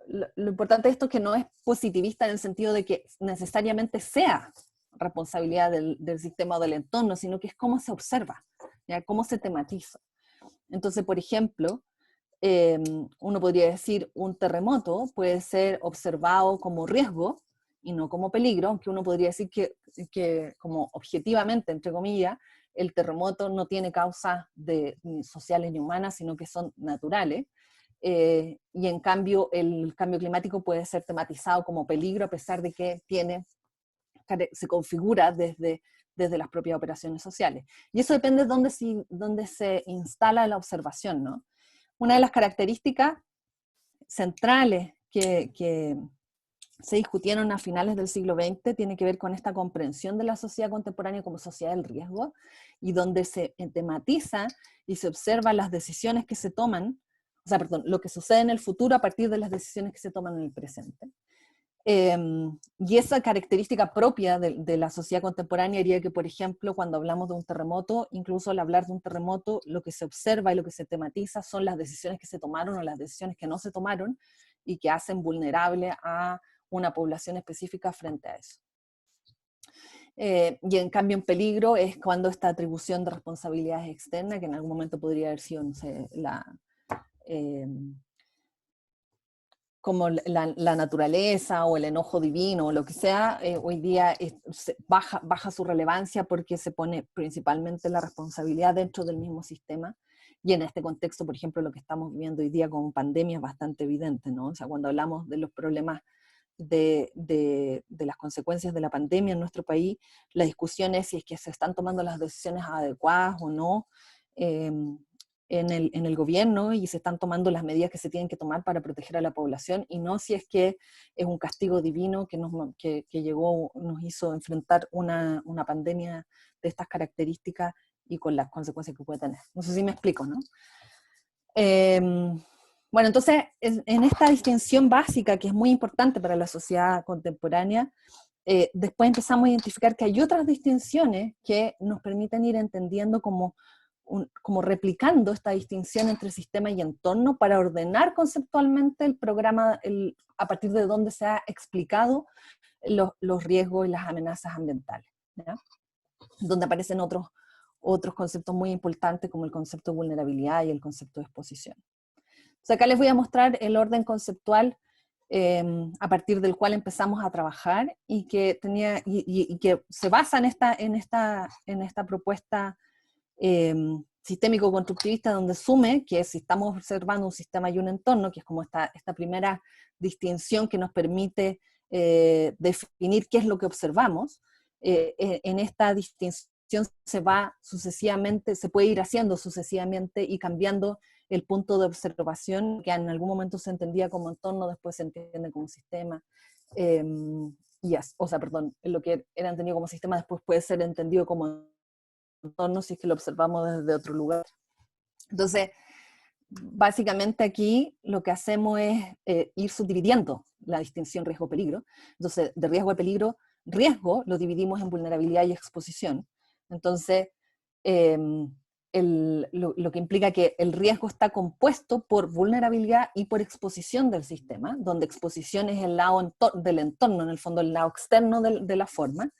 lo importante de esto es que no es positivista en el sentido de que necesariamente sea responsabilidad del sistema o del entorno, sino que es cómo se observa, ¿ya? Cómo se tematiza. Entonces, por ejemplo, uno podría decir un terremoto puede ser observado como riesgo y no como peligro, aunque uno podría decir que como objetivamente, entre comillas, el terremoto no tiene causas ni sociales ni humanas, sino que son naturales. Y en cambio el cambio climático puede ser tematizado como peligro a pesar de que se configura desde las propias operaciones sociales. Y eso depende de dónde se instala la observación, ¿no? Una de las características centrales que se discutieron a finales del siglo XX tiene que ver con esta comprensión de la sociedad contemporánea como sociedad del riesgo, y donde se tematiza y se observan las decisiones que se toman, lo que sucede en el futuro a partir de las decisiones que se toman en el presente. Y esa característica propia de la sociedad contemporánea haría que, por ejemplo, cuando hablamos de un terremoto, incluso al hablar de un terremoto, lo que se observa y lo que se tematiza son las decisiones que se tomaron o las decisiones que no se tomaron y que hacen vulnerable a una población específica frente a eso. Y en cambio en peligro es cuando esta atribución de responsabilidades externas, que en algún momento podría haber sido, no sé, como la naturaleza o el enojo divino o lo que sea, hoy día baja su relevancia porque se pone principalmente la responsabilidad dentro del mismo sistema. Y en este contexto, por ejemplo, lo que estamos viviendo hoy día con pandemia es bastante evidente, ¿no? O sea, cuando hablamos de los problemas de las consecuencias de la pandemia en nuestro país, la discusión es si es que se están tomando las decisiones adecuadas o no en el gobierno, y se están tomando las medidas que se tienen que tomar para proteger a la población, y no si es que es un castigo divino que llegó, nos hizo enfrentar una pandemia de estas características y con las consecuencias que puede tener. No sé si me explico, ¿no? Bueno, entonces, en esta distinción básica, que es muy importante para la sociedad contemporánea, después empezamos a identificar que hay otras distinciones que nos permiten ir entendiendo como replicando esta distinción entre sistema y entorno para ordenar conceptualmente el programa a partir de donde se ha explicado los riesgos y las amenazas ambientales, ¿ya? Donde aparecen otros conceptos muy importantes como el concepto de vulnerabilidad y el concepto de exposición. Entonces acá les voy a mostrar el orden conceptual a partir del cual empezamos a trabajar y que que se basa en esta propuesta sistémico constructivista, donde asume que si estamos observando un sistema y un entorno, que es como esta primera distinción que nos permite definir qué es lo que observamos, en esta distinción se va sucesivamente, se puede ir haciendo sucesivamente y cambiando el punto de observación, que en algún momento se entendía como entorno, después se entiende como sistema. Lo que era entendido como sistema después puede ser entendido como entorno si es que lo observamos desde otro lugar. Entonces, básicamente aquí lo que hacemos es ir subdividiendo la distinción riesgo-peligro. Entonces, de riesgo a peligro, riesgo lo dividimos en vulnerabilidad y exposición. Entonces, lo que implica que el riesgo está compuesto por vulnerabilidad y por exposición del sistema, donde exposición es el lado del entorno, en el fondo el lado externo de la forma,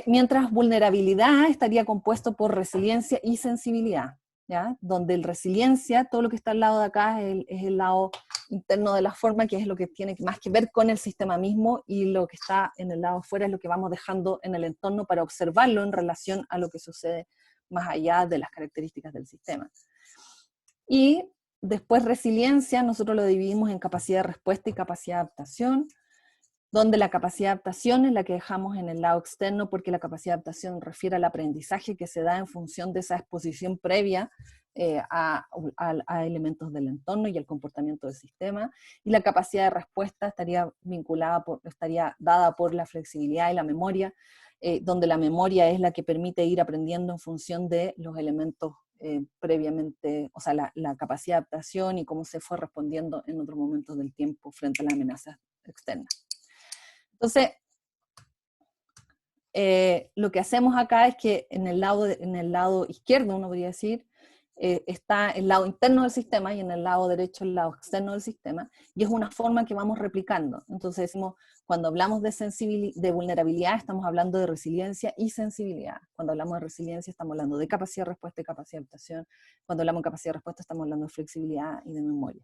mientras vulnerabilidad estaría compuesto por resiliencia y sensibilidad, ¿ya? Donde el resiliencia, todo lo que está al lado de acá es el lado interno de la forma, que es lo que tiene más que ver con el sistema mismo, y lo que está en el lado afuera es lo que vamos dejando en el entorno para observarlo en relación a lo que sucede más allá de las características del sistema. Y después resiliencia, nosotros lo dividimos en capacidad de respuesta y capacidad de adaptación, donde la capacidad de adaptación es la que dejamos en el lado externo, porque la capacidad de adaptación refiere al aprendizaje que se da en función de esa exposición previa a elementos del entorno y al comportamiento del sistema, y la capacidad de respuesta estaría estaría dada por la flexibilidad y la memoria, donde la memoria es la que permite ir aprendiendo en función de los elementos previamente, o sea, la capacidad de adaptación y cómo se fue respondiendo en otros momentos del tiempo frente a las amenazas externas. Entonces, lo que hacemos acá es que en el lado izquierdo, uno podría decir, está el lado interno del sistema, y en el lado derecho el lado externo del sistema, y es una forma que vamos replicando. Entonces decimos, cuando hablamos de vulnerabilidad, estamos hablando de resiliencia y sensibilidad. Cuando hablamos de resiliencia, estamos hablando de capacidad de respuesta y capacidad de adaptación. Cuando hablamos de capacidad de respuesta, estamos hablando de flexibilidad y de memoria.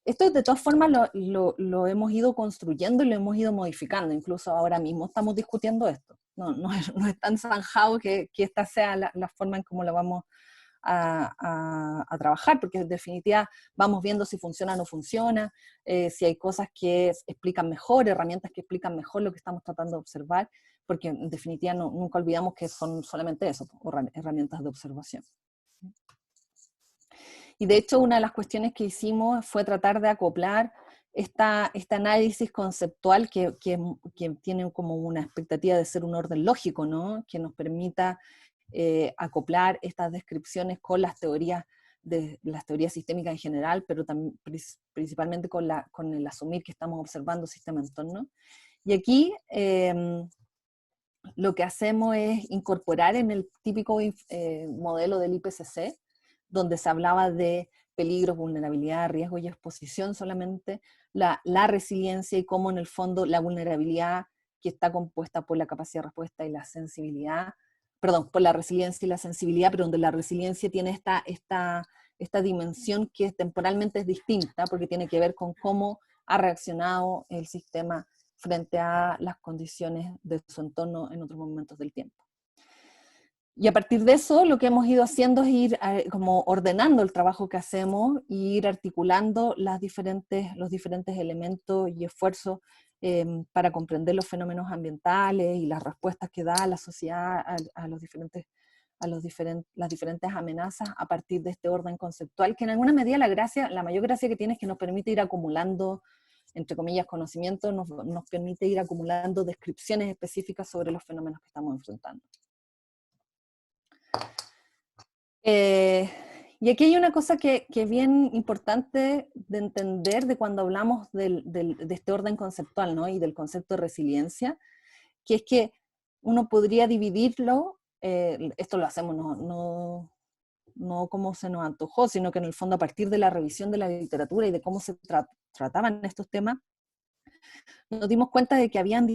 Esto de todas formas lo hemos ido construyendo y lo hemos ido modificando, incluso ahora mismo estamos discutiendo esto. No es tan zanjado que esta sea la forma en cómo la vamos a trabajar, porque en definitiva vamos viendo si funciona o no funciona, si hay cosas que explican mejor, herramientas que explican mejor lo que estamos tratando de observar, porque en definitiva nunca olvidamos que son solamente eso, herramientas de observación. Y de hecho, una de las cuestiones que hicimos fue tratar de acoplar este análisis conceptual que tiene como una expectativa de ser un orden lógico, ¿no? Que nos permita acoplar estas descripciones con las teorías sistémicas en general, pero también principalmente con el asumir que estamos observando sistema-entorno. Y aquí lo que hacemos es incorporar en el típico modelo del IPCC, donde se hablaba de peligros, vulnerabilidad, riesgo y exposición solamente, la resiliencia y cómo en el fondo la vulnerabilidad, que está compuesta por la capacidad de respuesta y la sensibilidad, por la resiliencia y la sensibilidad, pero donde la resiliencia tiene esta dimensión que temporalmente es distinta, porque tiene que ver con cómo ha reaccionado el sistema frente a las condiciones de su entorno en otros momentos del tiempo. Y a partir de eso, lo que hemos ido haciendo es ir como ordenando el trabajo que hacemos e ir articulando los diferentes elementos y esfuerzos para comprender los fenómenos ambientales y las respuestas que da la sociedad a las diferentes amenazas a partir de este orden conceptual, que en alguna medida la mayor gracia que tiene es que nos permite ir acumulando, entre comillas, conocimiento, nos permite ir acumulando descripciones específicas sobre los fenómenos que estamos enfrentando. Y aquí hay una cosa que es bien importante de entender de cuando hablamos de este orden conceptual, ¿no? Y del concepto de resiliencia, que es que uno podría dividirlo, esto lo hacemos no como se nos antojó, sino que en el fondo a partir de la revisión de la literatura y de cómo se trataban estos temas, nos dimos cuenta de que habían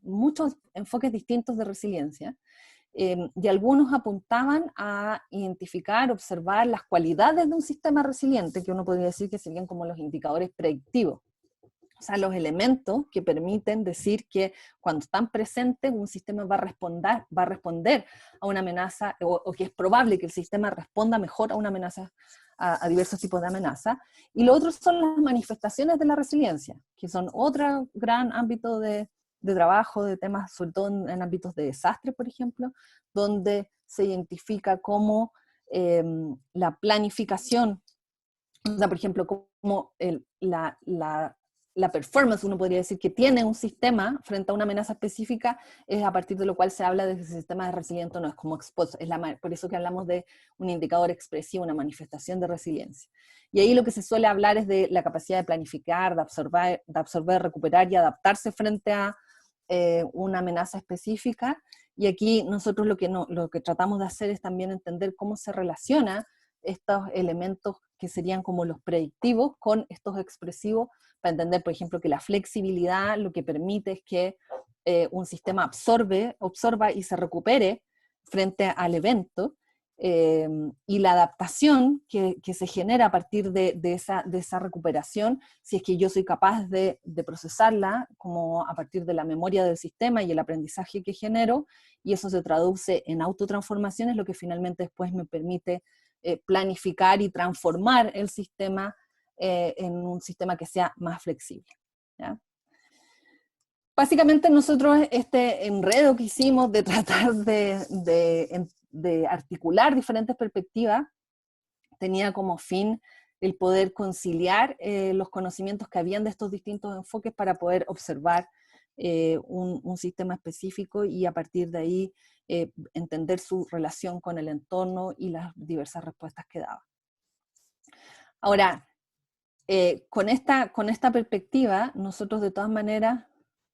muchos enfoques distintos de resiliencia, y algunos apuntaban a identificar, observar las cualidades de un sistema resiliente, que uno podría decir que serían como los indicadores predictivos. O sea, los elementos que permiten decir que cuando están presentes un sistema va a responder a una amenaza, o que es probable que el sistema responda mejor a una amenaza, a diversos tipos de amenaza. Y lo otro son las manifestaciones de la resiliencia, que son otro gran ámbito de trabajo, de temas, sobre todo en ámbitos de desastre, por ejemplo, donde se identifica cómo la planificación, o sea, por ejemplo, cómo la performance, uno podría decir, que tiene un sistema frente a una amenaza específica, es a partir de lo cual se habla de que ese sistema es resiliente o no, es como expuesto, por eso que hablamos de un indicador expresivo, una manifestación de resiliencia. Y ahí lo que se suele hablar es de la capacidad de planificar, de absorber, recuperar y adaptarse frente a una amenaza específica, y aquí nosotros lo que tratamos de hacer es también entender cómo se relaciona estos elementos que serían como los predictivos con estos expresivos, para entender, por ejemplo, que la flexibilidad lo que permite es que un sistema absorba y se recupere frente al evento, y la adaptación que se genera a partir de esa recuperación, si es que yo soy capaz de procesarla como a partir de la memoria del sistema y el aprendizaje que genero, y eso se traduce en autotransformaciones, lo que finalmente después me permite planificar y transformar el sistema en un sistema que sea más flexible, ¿ya? Básicamente nosotros este enredo que hicimos de tratar de articular diferentes perspectivas tenía como fin el poder conciliar los conocimientos que habían de estos distintos enfoques para poder observar un sistema específico y a partir de ahí entender su relación con el entorno y las diversas respuestas que daba. Ahora, con esta perspectiva, nosotros de todas maneras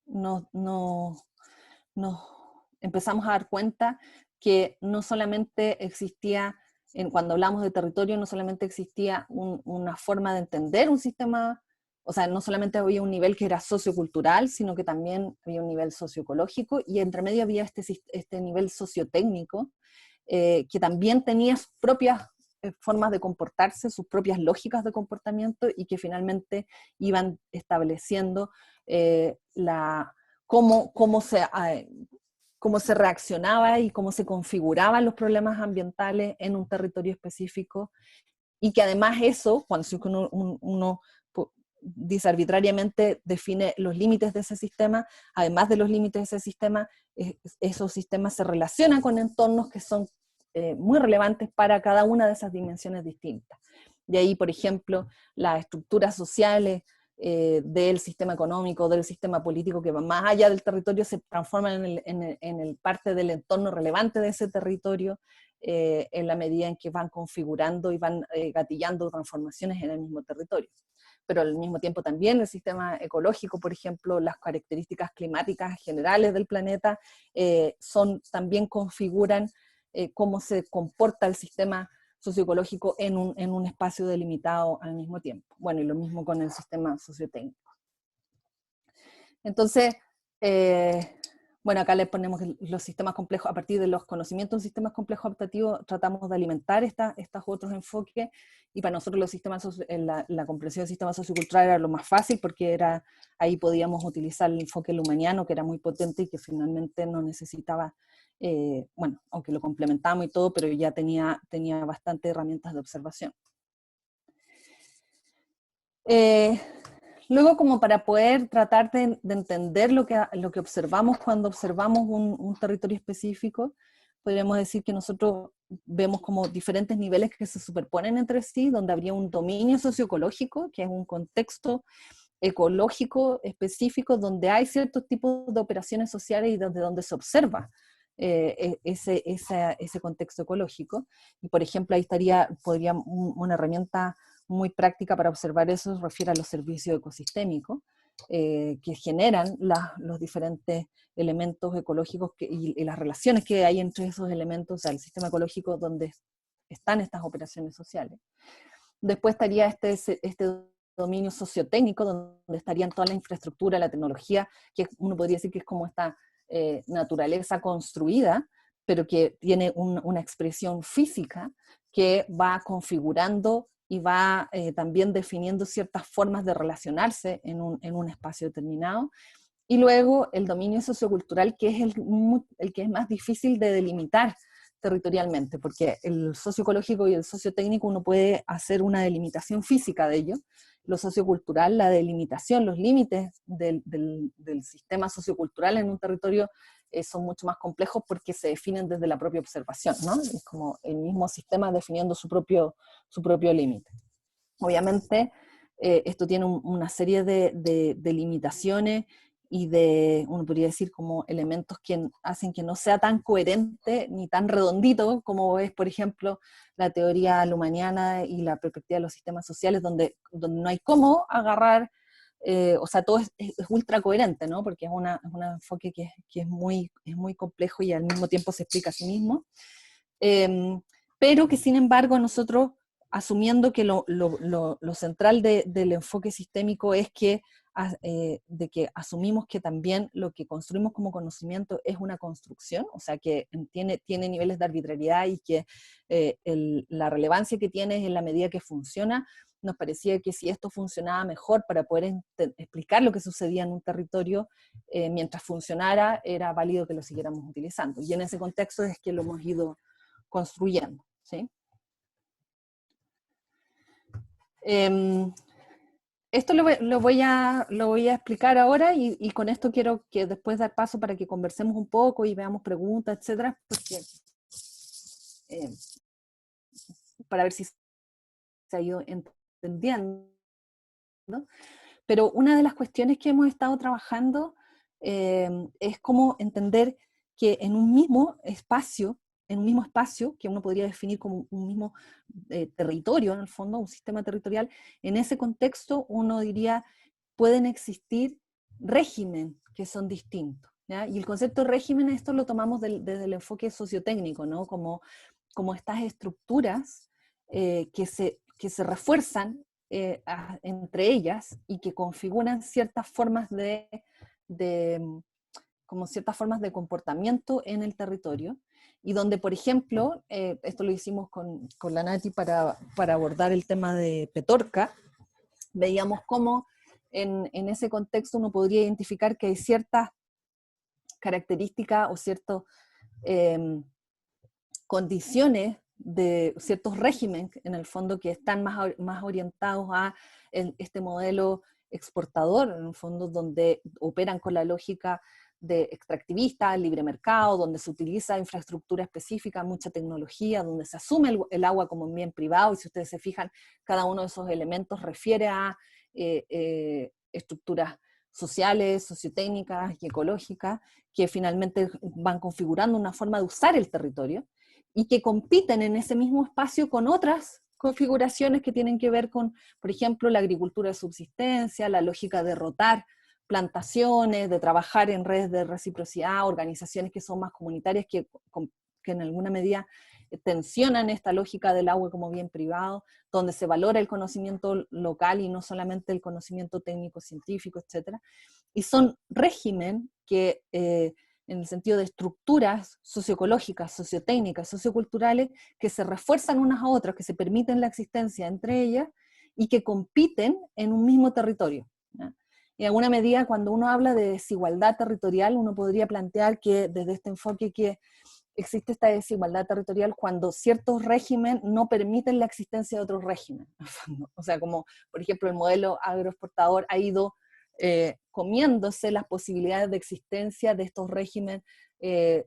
nos empezamos a dar cuenta que no solamente existía, cuando hablamos de territorio, no solamente existía una forma de entender un sistema, o sea, no solamente había un nivel que era sociocultural, sino que también había un nivel socioecológico, y entre medio había este nivel sociotécnico, que también tenía sus propias formas de comportarse, sus propias lógicas de comportamiento, y que finalmente iban estableciendo cómo se reaccionaba y cómo se configuraban los problemas ambientales en un territorio específico, y que además eso, cuando uno dice arbitrariamente, define los límites de ese sistema, además de los límites de ese sistema, esos sistemas se relacionan con entornos que son muy relevantes para cada una de esas dimensiones distintas. De ahí, por ejemplo, las estructuras sociales del sistema económico, del sistema político, que van más allá del territorio, se transforman en el parte del entorno relevante de ese territorio, en la medida en que van configurando y van gatillando transformaciones en el mismo territorio. Pero al mismo tiempo también el sistema ecológico, por ejemplo, las características climáticas generales del planeta, también configuran cómo se comporta el sistema socioecológico en un espacio delimitado al mismo tiempo. Bueno, y lo mismo con el sistema sociotécnico. Entonces, bueno, acá le ponemos los sistemas complejos, a partir de los conocimientos de sistemas complejos adaptativos, tratamos de alimentar estos otros enfoques, y para nosotros los sistemas, la comprensión del sistema sociocultural era lo más fácil, porque ahí podíamos utilizar el enfoque lumaniano, que era muy potente y que finalmente no necesitaba, bueno, aunque lo complementamos y todo, pero ya tenía bastantes herramientas de observación. Luego, como para poder tratar de entender lo que observamos cuando observamos un territorio específico, podríamos decir que nosotros vemos como diferentes niveles que se superponen entre sí, donde habría un dominio socioecológico, que es un contexto ecológico específico, donde hay ciertos tipos de operaciones sociales y desde donde se observa ese contexto ecológico. Y por ejemplo, ahí podría una herramienta muy práctica para observar eso, se refiere a los servicios ecosistémicos, que generan los diferentes elementos ecológicos y las relaciones que hay entre esos elementos, o sea, el sistema ecológico donde están estas operaciones sociales. Después estaría este dominio sociotécnico, donde estarían toda la infraestructura, la tecnología, que uno podría decir que es como esta naturaleza construida, pero que tiene una expresión física que va configurando y va también definiendo ciertas formas de relacionarse en un espacio determinado. Y luego el dominio sociocultural, que es el que es más difícil de delimitar territorialmente, porque el socioecológico y el sociotécnico uno puede hacer una delimitación física de ello. Lo sociocultural, la delimitación, los límites del sistema sociocultural en un territorio son mucho más complejos porque se definen desde la propia observación, ¿no? Es como el mismo sistema definiendo su propio límite. Obviamente, esto tiene una serie de limitaciones y uno podría decir, como elementos que hacen que no sea tan coherente ni tan redondito como es, por ejemplo, la teoría lumaniana y la perspectiva de los sistemas sociales, donde no hay cómo agarrar, o sea, todo es ultra coherente, ¿no? Porque es un enfoque que es muy complejo y al mismo tiempo se explica a sí mismo, pero que sin embargo nosotros, asumiendo que lo central del enfoque sistémico es que de que asumimos que también lo que construimos como conocimiento es una construcción, o sea que tiene niveles de arbitrariedad y que la relevancia que tiene es en la medida que funciona. Nos parecía que si esto funcionaba mejor para poder explicar lo que sucedía en un territorio, mientras funcionara, era válido que lo siguiéramos utilizando. Y en ese contexto es que lo hemos ido construyendo, ¿sí? Esto lo voy a explicar ahora y con esto quiero que después dar paso para que conversemos un poco y veamos preguntas, etcétera, porque, para ver si se ha ido entendiendo. Pero una de las cuestiones que hemos estado trabajando es cómo entender que en un mismo espacio, que uno podría definir como un mismo territorio, en el fondo, un sistema territorial, en ese contexto uno diría, pueden existir regímenes que son distintos, ¿ya? Y el concepto de régimen, esto lo tomamos desde el enfoque sociotécnico, ¿no? Como estas estructuras que se refuerzan entre ellas y que configuran ciertas formas como ciertas formas de comportamiento en el territorio, y donde, por ejemplo, esto lo hicimos con la Nati para abordar el tema de Petorca, veíamos cómo en ese contexto uno podría identificar que hay ciertas características o ciertas condiciones de ciertos regímenes, en el fondo, que están más orientados a este modelo exportador, en el fondo, donde operan con la lógica de extractivista, libre mercado, donde se utiliza infraestructura específica, mucha tecnología, donde se asume el agua como un bien privado, y si ustedes se fijan, cada uno de esos elementos refiere a estructuras sociales, sociotécnicas y ecológicas, que finalmente van configurando una forma de usar el territorio, y que compiten en ese mismo espacio con otras configuraciones que tienen que ver con, por ejemplo, la agricultura de subsistencia, la lógica de rotar plantaciones, de trabajar en redes de reciprocidad, organizaciones que son más comunitarias, que en alguna medida tensionan esta lógica del agua como bien privado, donde se valora el conocimiento local y no solamente el conocimiento técnico-científico, etc. Y son régimen que en el sentido de estructuras socioecológicas, sociotécnicas, socioculturales, que se refuerzan unas a otras, que se permiten la existencia entre ellas y que compiten en un mismo territorio, ¿ya? Y en alguna medida, cuando uno habla de desigualdad territorial, uno podría plantear que desde este enfoque que existe esta desigualdad territorial cuando ciertos regímenes no permiten la existencia de otros regímenes. O sea, como por ejemplo el modelo agroexportador ha ido comiéndose las posibilidades de existencia de estos regímenes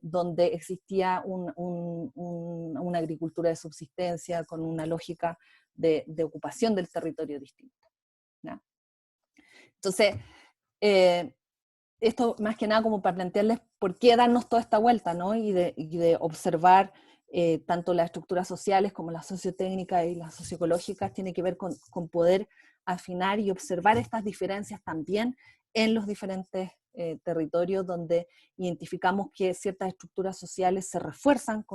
donde existía una agricultura de subsistencia con una lógica de ocupación del territorio distinta, ¿no? Entonces, esto más que nada como para plantearles por qué darnos toda esta vuelta, ¿no? Y de observar tanto las estructuras sociales como las sociotécnicas y las socioecológicas, tiene que ver con poder afinar y observar estas diferencias también en los diferentes territorios donde identificamos que ciertas estructuras sociales se refuerzan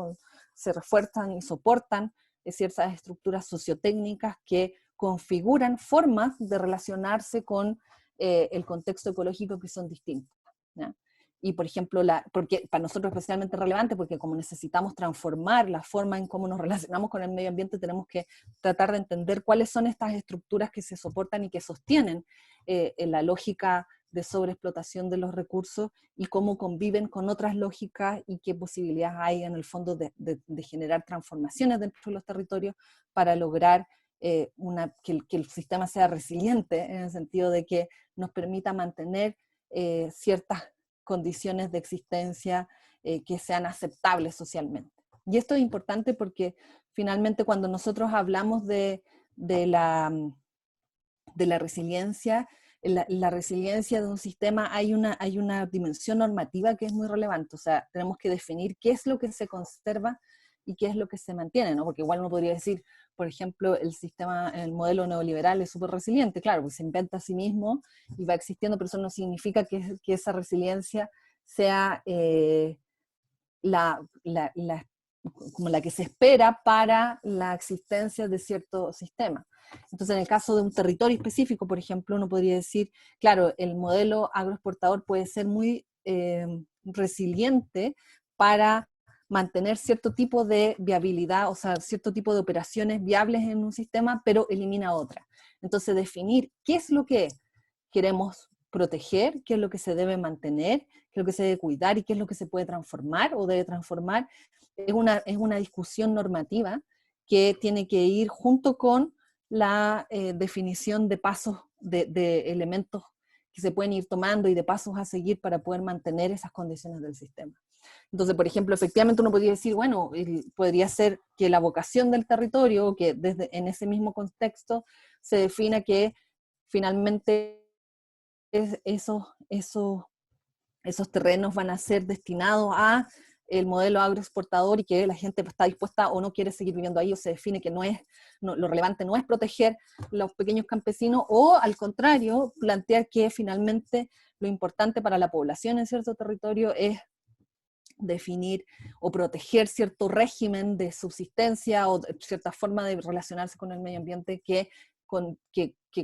y soportan ciertas estructuras sociotécnicas que configuran formas de relacionarse con el contexto ecológico que son distintos, ¿ya? y por ejemplo, porque para nosotros es especialmente relevante, porque como necesitamos transformar la forma en cómo nos relacionamos con el medio ambiente, tenemos que tratar de entender cuáles son estas estructuras que se soportan y que sostienen en la lógica de sobreexplotación de los recursos y cómo conviven con otras lógicas y qué posibilidades hay en el fondo de generar transformaciones dentro de los territorios para lograr que el sistema sea resiliente, en el sentido de que nos permita mantener ciertas condiciones de existencia que sean aceptables socialmente. Y esto es importante porque finalmente cuando nosotros hablamos de la resiliencia, la resiliencia de un sistema hay una dimensión normativa que es muy relevante, o sea, tenemos que definir qué es lo que se conserva y qué es lo que se mantiene, ¿no? Porque igual uno podría decir, por ejemplo, el modelo neoliberal es súper resiliente, claro, pues se inventa a sí mismo y va existiendo, pero eso no significa que esa resiliencia sea como la que se espera para la existencia de cierto sistema. Entonces, en el caso de un territorio específico, por ejemplo, uno podría decir, claro, el modelo agroexportador puede ser muy resiliente para mantener cierto tipo de viabilidad, o sea, cierto tipo de operaciones viables en un sistema, pero elimina otra. Entonces, definir qué es lo que queremos proteger, qué es lo que se debe mantener, qué es lo que se debe cuidar y qué es lo que se puede transformar o debe transformar, es una discusión normativa que tiene que ir junto con la definición de pasos, de elementos que se pueden ir tomando y de pasos a seguir para poder mantener esas condiciones del sistema. Entonces, por ejemplo, efectivamente uno podría decir, bueno, podría ser que la vocación del territorio, que en ese mismo contexto se defina que finalmente esos terrenos van a ser destinados a el modelo agroexportador y que la gente está dispuesta o no quiere seguir viviendo ahí, o se define que lo relevante no es proteger los pequeños campesinos, o al contrario, plantear que finalmente lo importante para la población en cierto territorio es definir o proteger cierto régimen de subsistencia o cierta forma de relacionarse con el medio ambiente que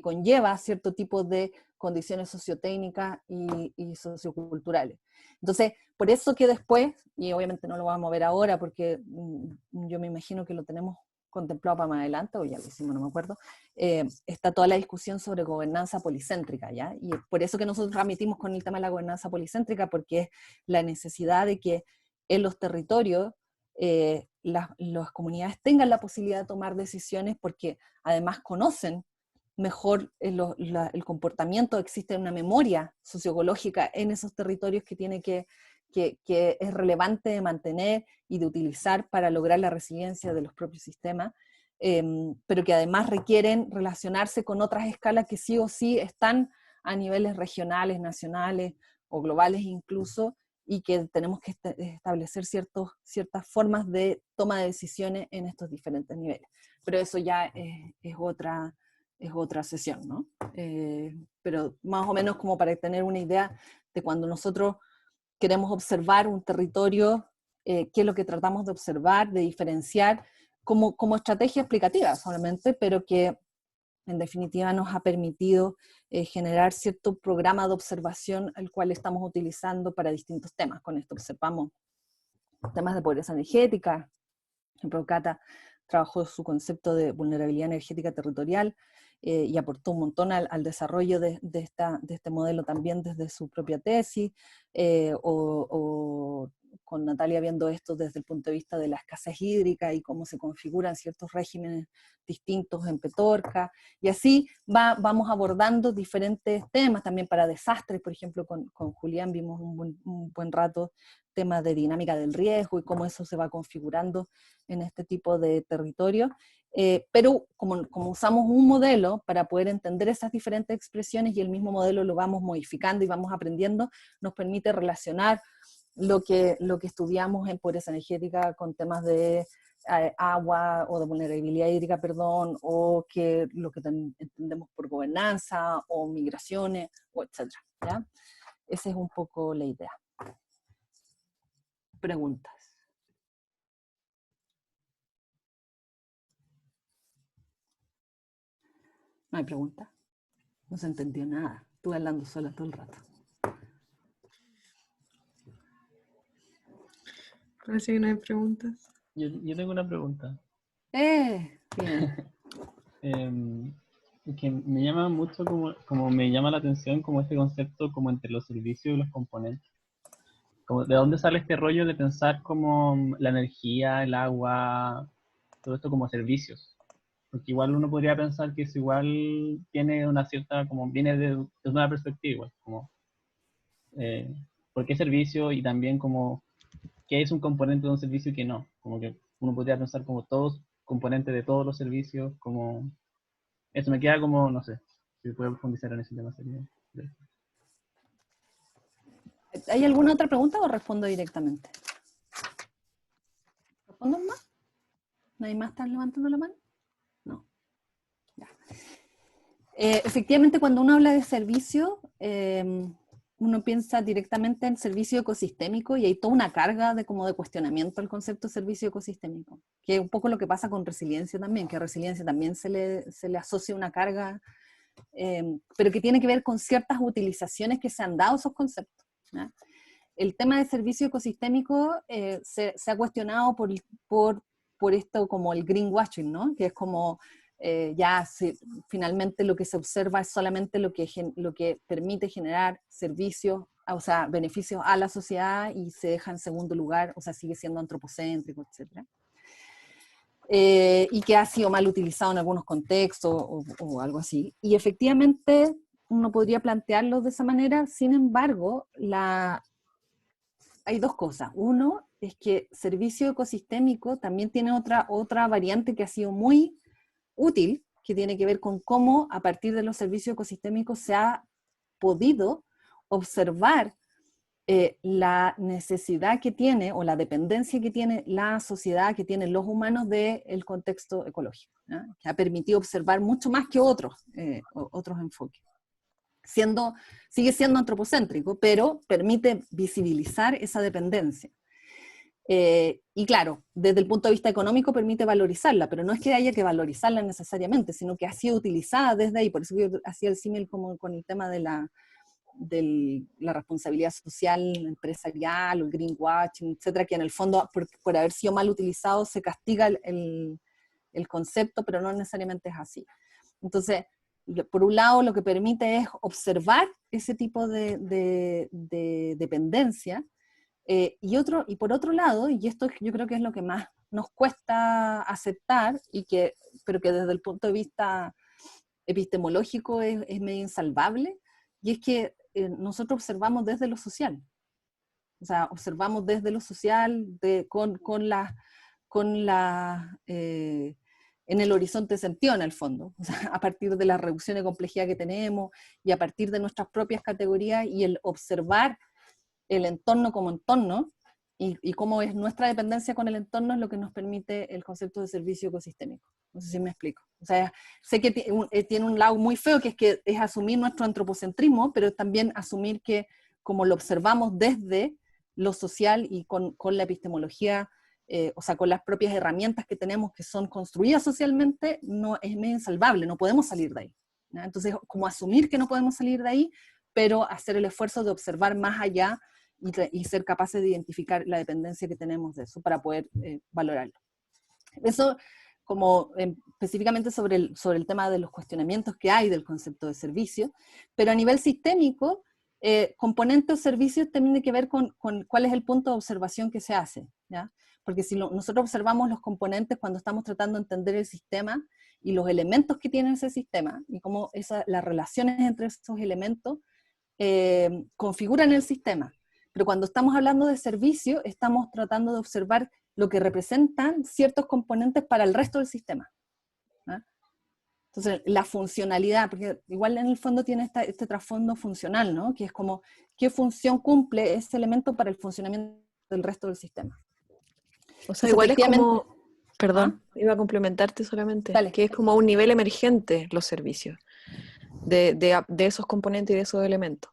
conlleva cierto tipo de condiciones sociotécnicas y socioculturales. Entonces, por eso que después, y obviamente no lo vamos a ver ahora porque yo me imagino que lo tenemos contemplado para más adelante, o ya lo hicimos, no me acuerdo, está toda la discusión sobre gobernanza policéntrica, ¿ya? Y por eso que nosotros remitimos con el tema de la gobernanza policéntrica, porque es la necesidad de que en los territorios las comunidades tengan la posibilidad de tomar decisiones, porque además conocen mejor el comportamiento, existe una memoria socioecológica en esos territorios que es relevante de mantener y de utilizar para lograr la resiliencia de los propios sistemas, pero que además requieren relacionarse con otras escalas que sí o sí están a niveles regionales, nacionales o globales incluso, y que tenemos que establecer ciertas formas de toma de decisiones en estos diferentes niveles. Pero eso ya es otra sesión, ¿no? Pero más o menos como para tener una idea de cuando nosotros queremos observar un territorio, qué es lo que tratamos de observar, de diferenciar, como estrategia explicativa solamente, pero que en definitiva nos ha permitido generar cierto programa de observación el cual estamos utilizando para distintos temas. Con esto observamos temas de pobreza energética. Por ejemplo, Cata trabajó su concepto de vulnerabilidad energética territorial y aportó un montón al desarrollo de este modelo también desde su propia tesis, o con Natalia viendo esto desde el punto de vista de la escasez hídrica y cómo se configuran ciertos regímenes distintos en Petorca, y así vamos abordando diferentes temas también para desastres. Por ejemplo, con Julián vimos un buen rato temas de dinámica del riesgo y cómo eso se va configurando en este tipo de territorio, pero como usamos un modelo para poder entender esas diferentes expresiones y el mismo modelo lo vamos modificando y vamos aprendiendo, nos permite relacionar lo que estudiamos en pobreza energética con temas de agua o de vulnerabilidad hídrica, perdón, o que lo que entendemos por gobernanza o migraciones, o etcétera, ¿ya? Esa es un poco la idea. Preguntas. No hay pregunta. No se entendió nada. Estuve hablando sola todo el rato. Parece que no hay preguntas. Yo tengo una pregunta. Bien. Que me llama mucho, como me llama la atención como este concepto como entre los servicios y los componentes. Como, ¿de dónde sale este rollo de pensar como la energía, el agua, todo esto como servicios? Porque igual uno podría pensar que eso igual tiene una cierta, como viene de una perspectiva igual, como eh, ¿por qué servicio? Y también como qué es un componente de un servicio y qué no. Como que uno podría pensar como todos componentes de todos los servicios, como eso me queda como, no sé, si puedo profundizar en ese tema sería. ¿Hay alguna otra pregunta o respondo directamente? ¿Respondo más? ¿Nadie más está levantando la mano? No. Ya. Efectivamente, cuando uno habla de servicio, uno piensa directamente en servicio ecosistémico y hay toda una carga de, como de cuestionamiento al concepto de servicio ecosistémico, que es un poco lo que pasa con resiliencia también, que a resiliencia también se le asocia una carga, pero que tiene que ver con ciertas utilizaciones que se han dado a esos conceptos, ¿ya? El tema de servicio ecosistémico se ha cuestionado por esto como el greenwashing, ¿no? Que es como finalmente lo que se observa es solamente lo que permite generar servicios, o sea, beneficios a la sociedad y se deja en segundo lugar, o sea, sigue siendo antropocéntrico, etc. Y que ha sido mal utilizado en algunos contextos o algo así. Y efectivamente uno podría plantearlo de esa manera, sin embargo, hay dos cosas. Uno es que servicio ecosistémico también tiene otra variante que ha sido muy útil, que tiene que ver con cómo a partir de los servicios ecosistémicos se ha podido observar la necesidad que tiene o la dependencia que tiene la sociedad, que tienen los humanos del contexto ecológico, ¿no? Que ha permitido observar mucho más que otros enfoques. Sigue siendo antropocéntrico, pero permite visibilizar esa dependencia. Y claro, desde el punto de vista económico permite valorizarla, pero no es que haya que valorizarla necesariamente, sino que ha sido utilizada desde ahí. Por eso yo hacía el símil como con el tema de la responsabilidad social, empresarial, o el greenwashing, etcétera, que en el fondo, por haber sido mal utilizado, se castiga el concepto, pero no necesariamente es así. Entonces, por un lado, lo que permite es observar ese tipo de dependencia, y por otro lado, y esto yo creo que es lo que más nos cuesta aceptar, pero que desde el punto de vista epistemológico es medio insalvable, y es que nosotros observamos desde lo social. O sea, observamos desde lo social en el horizonte sentido, en el fondo, o sea, a partir de la reducción de complejidad que tenemos y a partir de nuestras propias categorías, y el observar el entorno como entorno y cómo es nuestra dependencia con el entorno es lo que nos permite el concepto de servicio ecosistémico. No sé si me explico. O sea, sé que tiene un lado muy feo, que es asumir nuestro antropocentrismo, pero también asumir que como lo observamos desde lo social y con la epistemología, o sea, con las propias herramientas que tenemos que son construidas socialmente, no es medio insalvable, no podemos salir de ahí, ¿no? Entonces, como asumir que no podemos salir de ahí, pero hacer el esfuerzo de observar más allá y ser capaces de identificar la dependencia que tenemos de eso para poder valorarlo. Eso como específicamente sobre el tema de los cuestionamientos que hay del concepto de servicio, pero a nivel sistémico, componentes o servicios tienen que ver con cuál es el punto de observación que se hace, ¿ya? Porque si nosotros observamos los componentes cuando estamos tratando de entender el sistema y los elementos que tiene ese sistema, y cómo las relaciones entre esos elementos configuran el sistema. Pero cuando estamos hablando de servicio, estamos tratando de observar lo que representan ciertos componentes para el resto del sistema, ¿no? Entonces, la funcionalidad, porque igual en el fondo tiene este trasfondo funcional, ¿no? Que es como, ¿qué función cumple ese elemento para el funcionamiento del resto del sistema? O sea, Entonces, igual es efectivamente, como, perdón, iba a complementarte solamente, dale. que es como un nivel emergente los servicios de esos componentes y de esos elementos.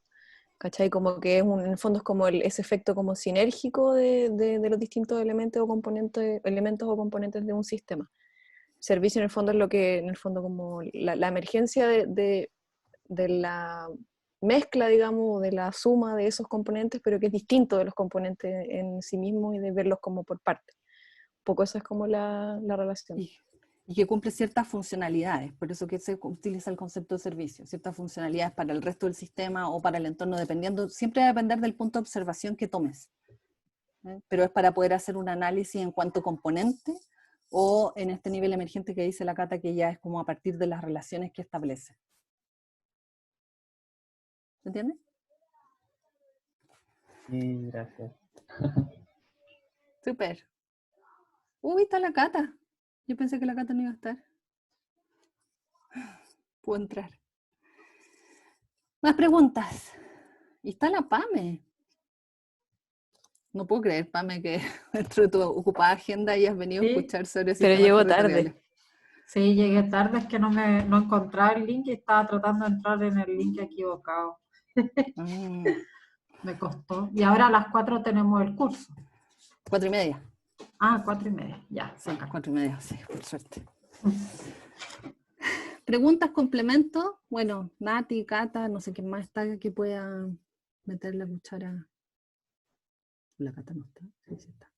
¿Cachai? Como que en el fondo es como ese efecto como sinérgico de los distintos elementos o componentes de un sistema. Servicio en el fondo es lo que, en el fondo como la emergencia de mezcla, digamos, de la suma de esos componentes, pero que es distinto de los componentes en sí mismos y de verlos como por parte. Un poco esa es como la relación. Y que cumple ciertas funcionalidades, por eso que se utiliza el concepto de servicio, ciertas funcionalidades para el resto del sistema o para el entorno, dependiendo, siempre va a depender del punto de observación que tomes. Pero es para poder hacer un análisis en cuanto a componente o en este nivel emergente que dice la Cata, que ya es como a partir de las relaciones que establece. ¿Se entiende? Sí, gracias. Súper. Uy, está la Cata. Yo pensé que la Cata no iba a estar. Puedo entrar. Más preguntas. Y está la Pame. No puedo creer, Pame, que dentro de tu ocupada agenda hayas venido a Sí, escuchar sobre pero sistemas llegó territoriales. tarde. sí, llegué tarde, es que no encontraba el link y estaba tratando de entrar en el link equivocado. Ah, Me costó. Y ahora a las 4 tenemos el curso. 4:30. Ah, 4:30, ya. Sí, Acá. 4:30, sí, por suerte. Preguntas, complementos. Bueno, Nati, Cata, no sé quién más está que pueda meter la cuchara. La Cata no está. Sí, sí está.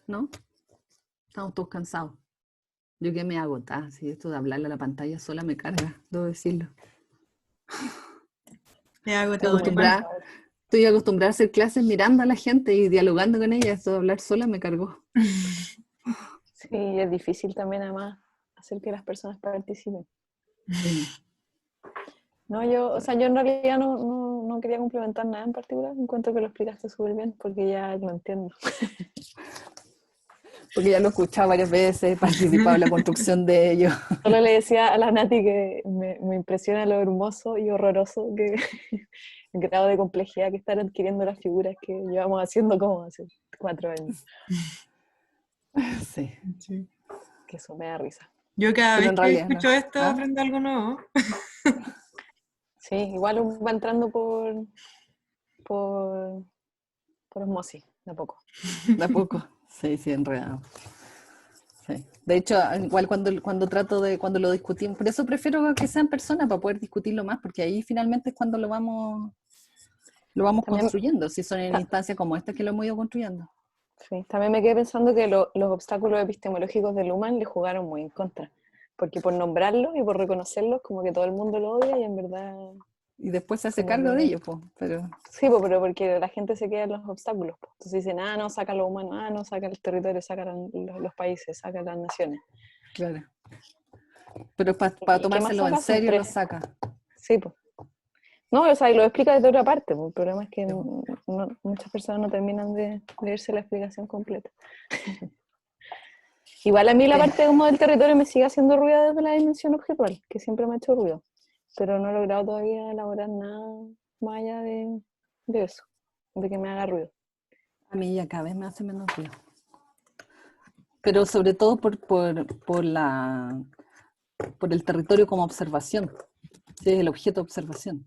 ¿No? Estamos todos cansados. Yo que me agotada, si esto de hablarle a la pantalla sola me carga, debo decirlo. Me hago Estoy todo acostumbrada, estoy acostumbrada a hacer clases mirando a la gente y dialogando con ella. Esto de hablar sola me cargó. Sí, es difícil también además hacer que las personas participen. No, yo en realidad no quería complementar nada en particular. Encuentro que lo explicaste súper bien porque ya lo entiendo. Porque ya lo he escuchado varias veces, he participado en la construcción de ello. Solo le decía a la Nati que me impresiona lo hermoso y horroroso que el grado de complejidad que están adquiriendo las figuras que llevamos haciendo como hace 4 años. Sí. Sí. Que eso me da risa. Yo cada Pero vez en que realidad escucho no. esto ¿Ah? aprendo algo nuevo. Sí, igual va entrando por osmosis, de a poco. De a poco. Sí, sí, enredado. Sí. De hecho, igual cuando cuando lo discutimos, por eso prefiero que sean personas para poder discutirlo más, porque ahí finalmente es cuando lo vamos También, construyendo, si son en instancias como esta que lo hemos ido construyendo. sí, también me quedé pensando que los obstáculos epistemológicos de Luhmann le jugaron muy en contra, porque por nombrarlos y por reconocerlos, como que todo el mundo lo odia y en verdad, Y después se hace como cargo de que... ello, pues. Pero Sí, po, pero porque la gente se queda en los obstáculos. Po. Entonces dicen, no, saca lo humano, no, saca el territorio, saca los países, saca las naciones. claro. Pero para ¿Y qué más tomárselo en saca? Son serio lo 3. saca. Sí, pues. No, o sea, y lo explica desde otra parte. Po. El problema es que muchas personas no terminan de leerse la explicación completa. Igual a mí la parte como del territorio me sigue haciendo ruido desde la dimensión objetual, que siempre me ha hecho ruido. Pero no he logrado todavía elaborar nada más allá de eso, de que me haga ruido. A mí ya cada vez me hace menos ruido. Pero sobre todo por el territorio como observación. Sí, es el objeto de observación.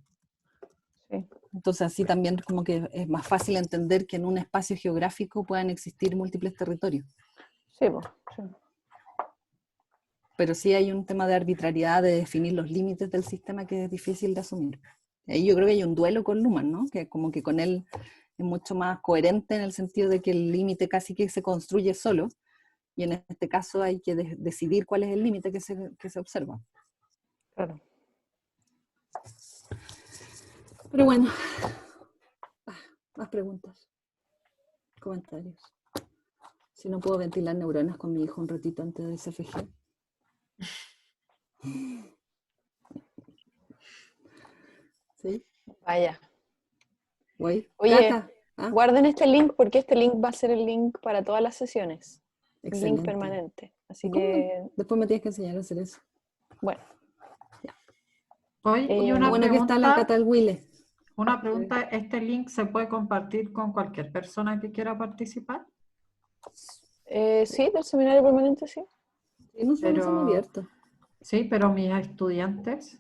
Sí. Entonces así también como que es más fácil entender que en un espacio geográfico puedan existir múltiples territorios. Sí, pues. Sí. Pero sí hay un tema de arbitrariedad, de definir los límites del sistema que es difícil de asumir. Ahí yo creo que hay un duelo con Luhmann, ¿no? Que como que con él es mucho más coherente en el sentido de que el límite casi que se construye solo, y en este caso hay que decidir cuál es el límite que se observa. Claro. Pero bueno, más preguntas, comentarios. Si no puedo ventilar neuronas con mi hijo un ratito antes del CFG. ¿Sí? Vaya. Voy. Oye, Cata. ¿Ah? guarden este link porque este link va a ser el link para todas las sesiones. Un link Excelente. permanente. Así ¿Cómo? que, Después me tienes que enseñar a hacer eso. bueno. Hoy, y Qué una bueno que está la Cata del Wille. pregunta, ¿este link se puede compartir con cualquier persona que quiera participar? Sí, del seminario permanente, sí. Y nosotros somos abiertos. Sí, pero mis estudiantes...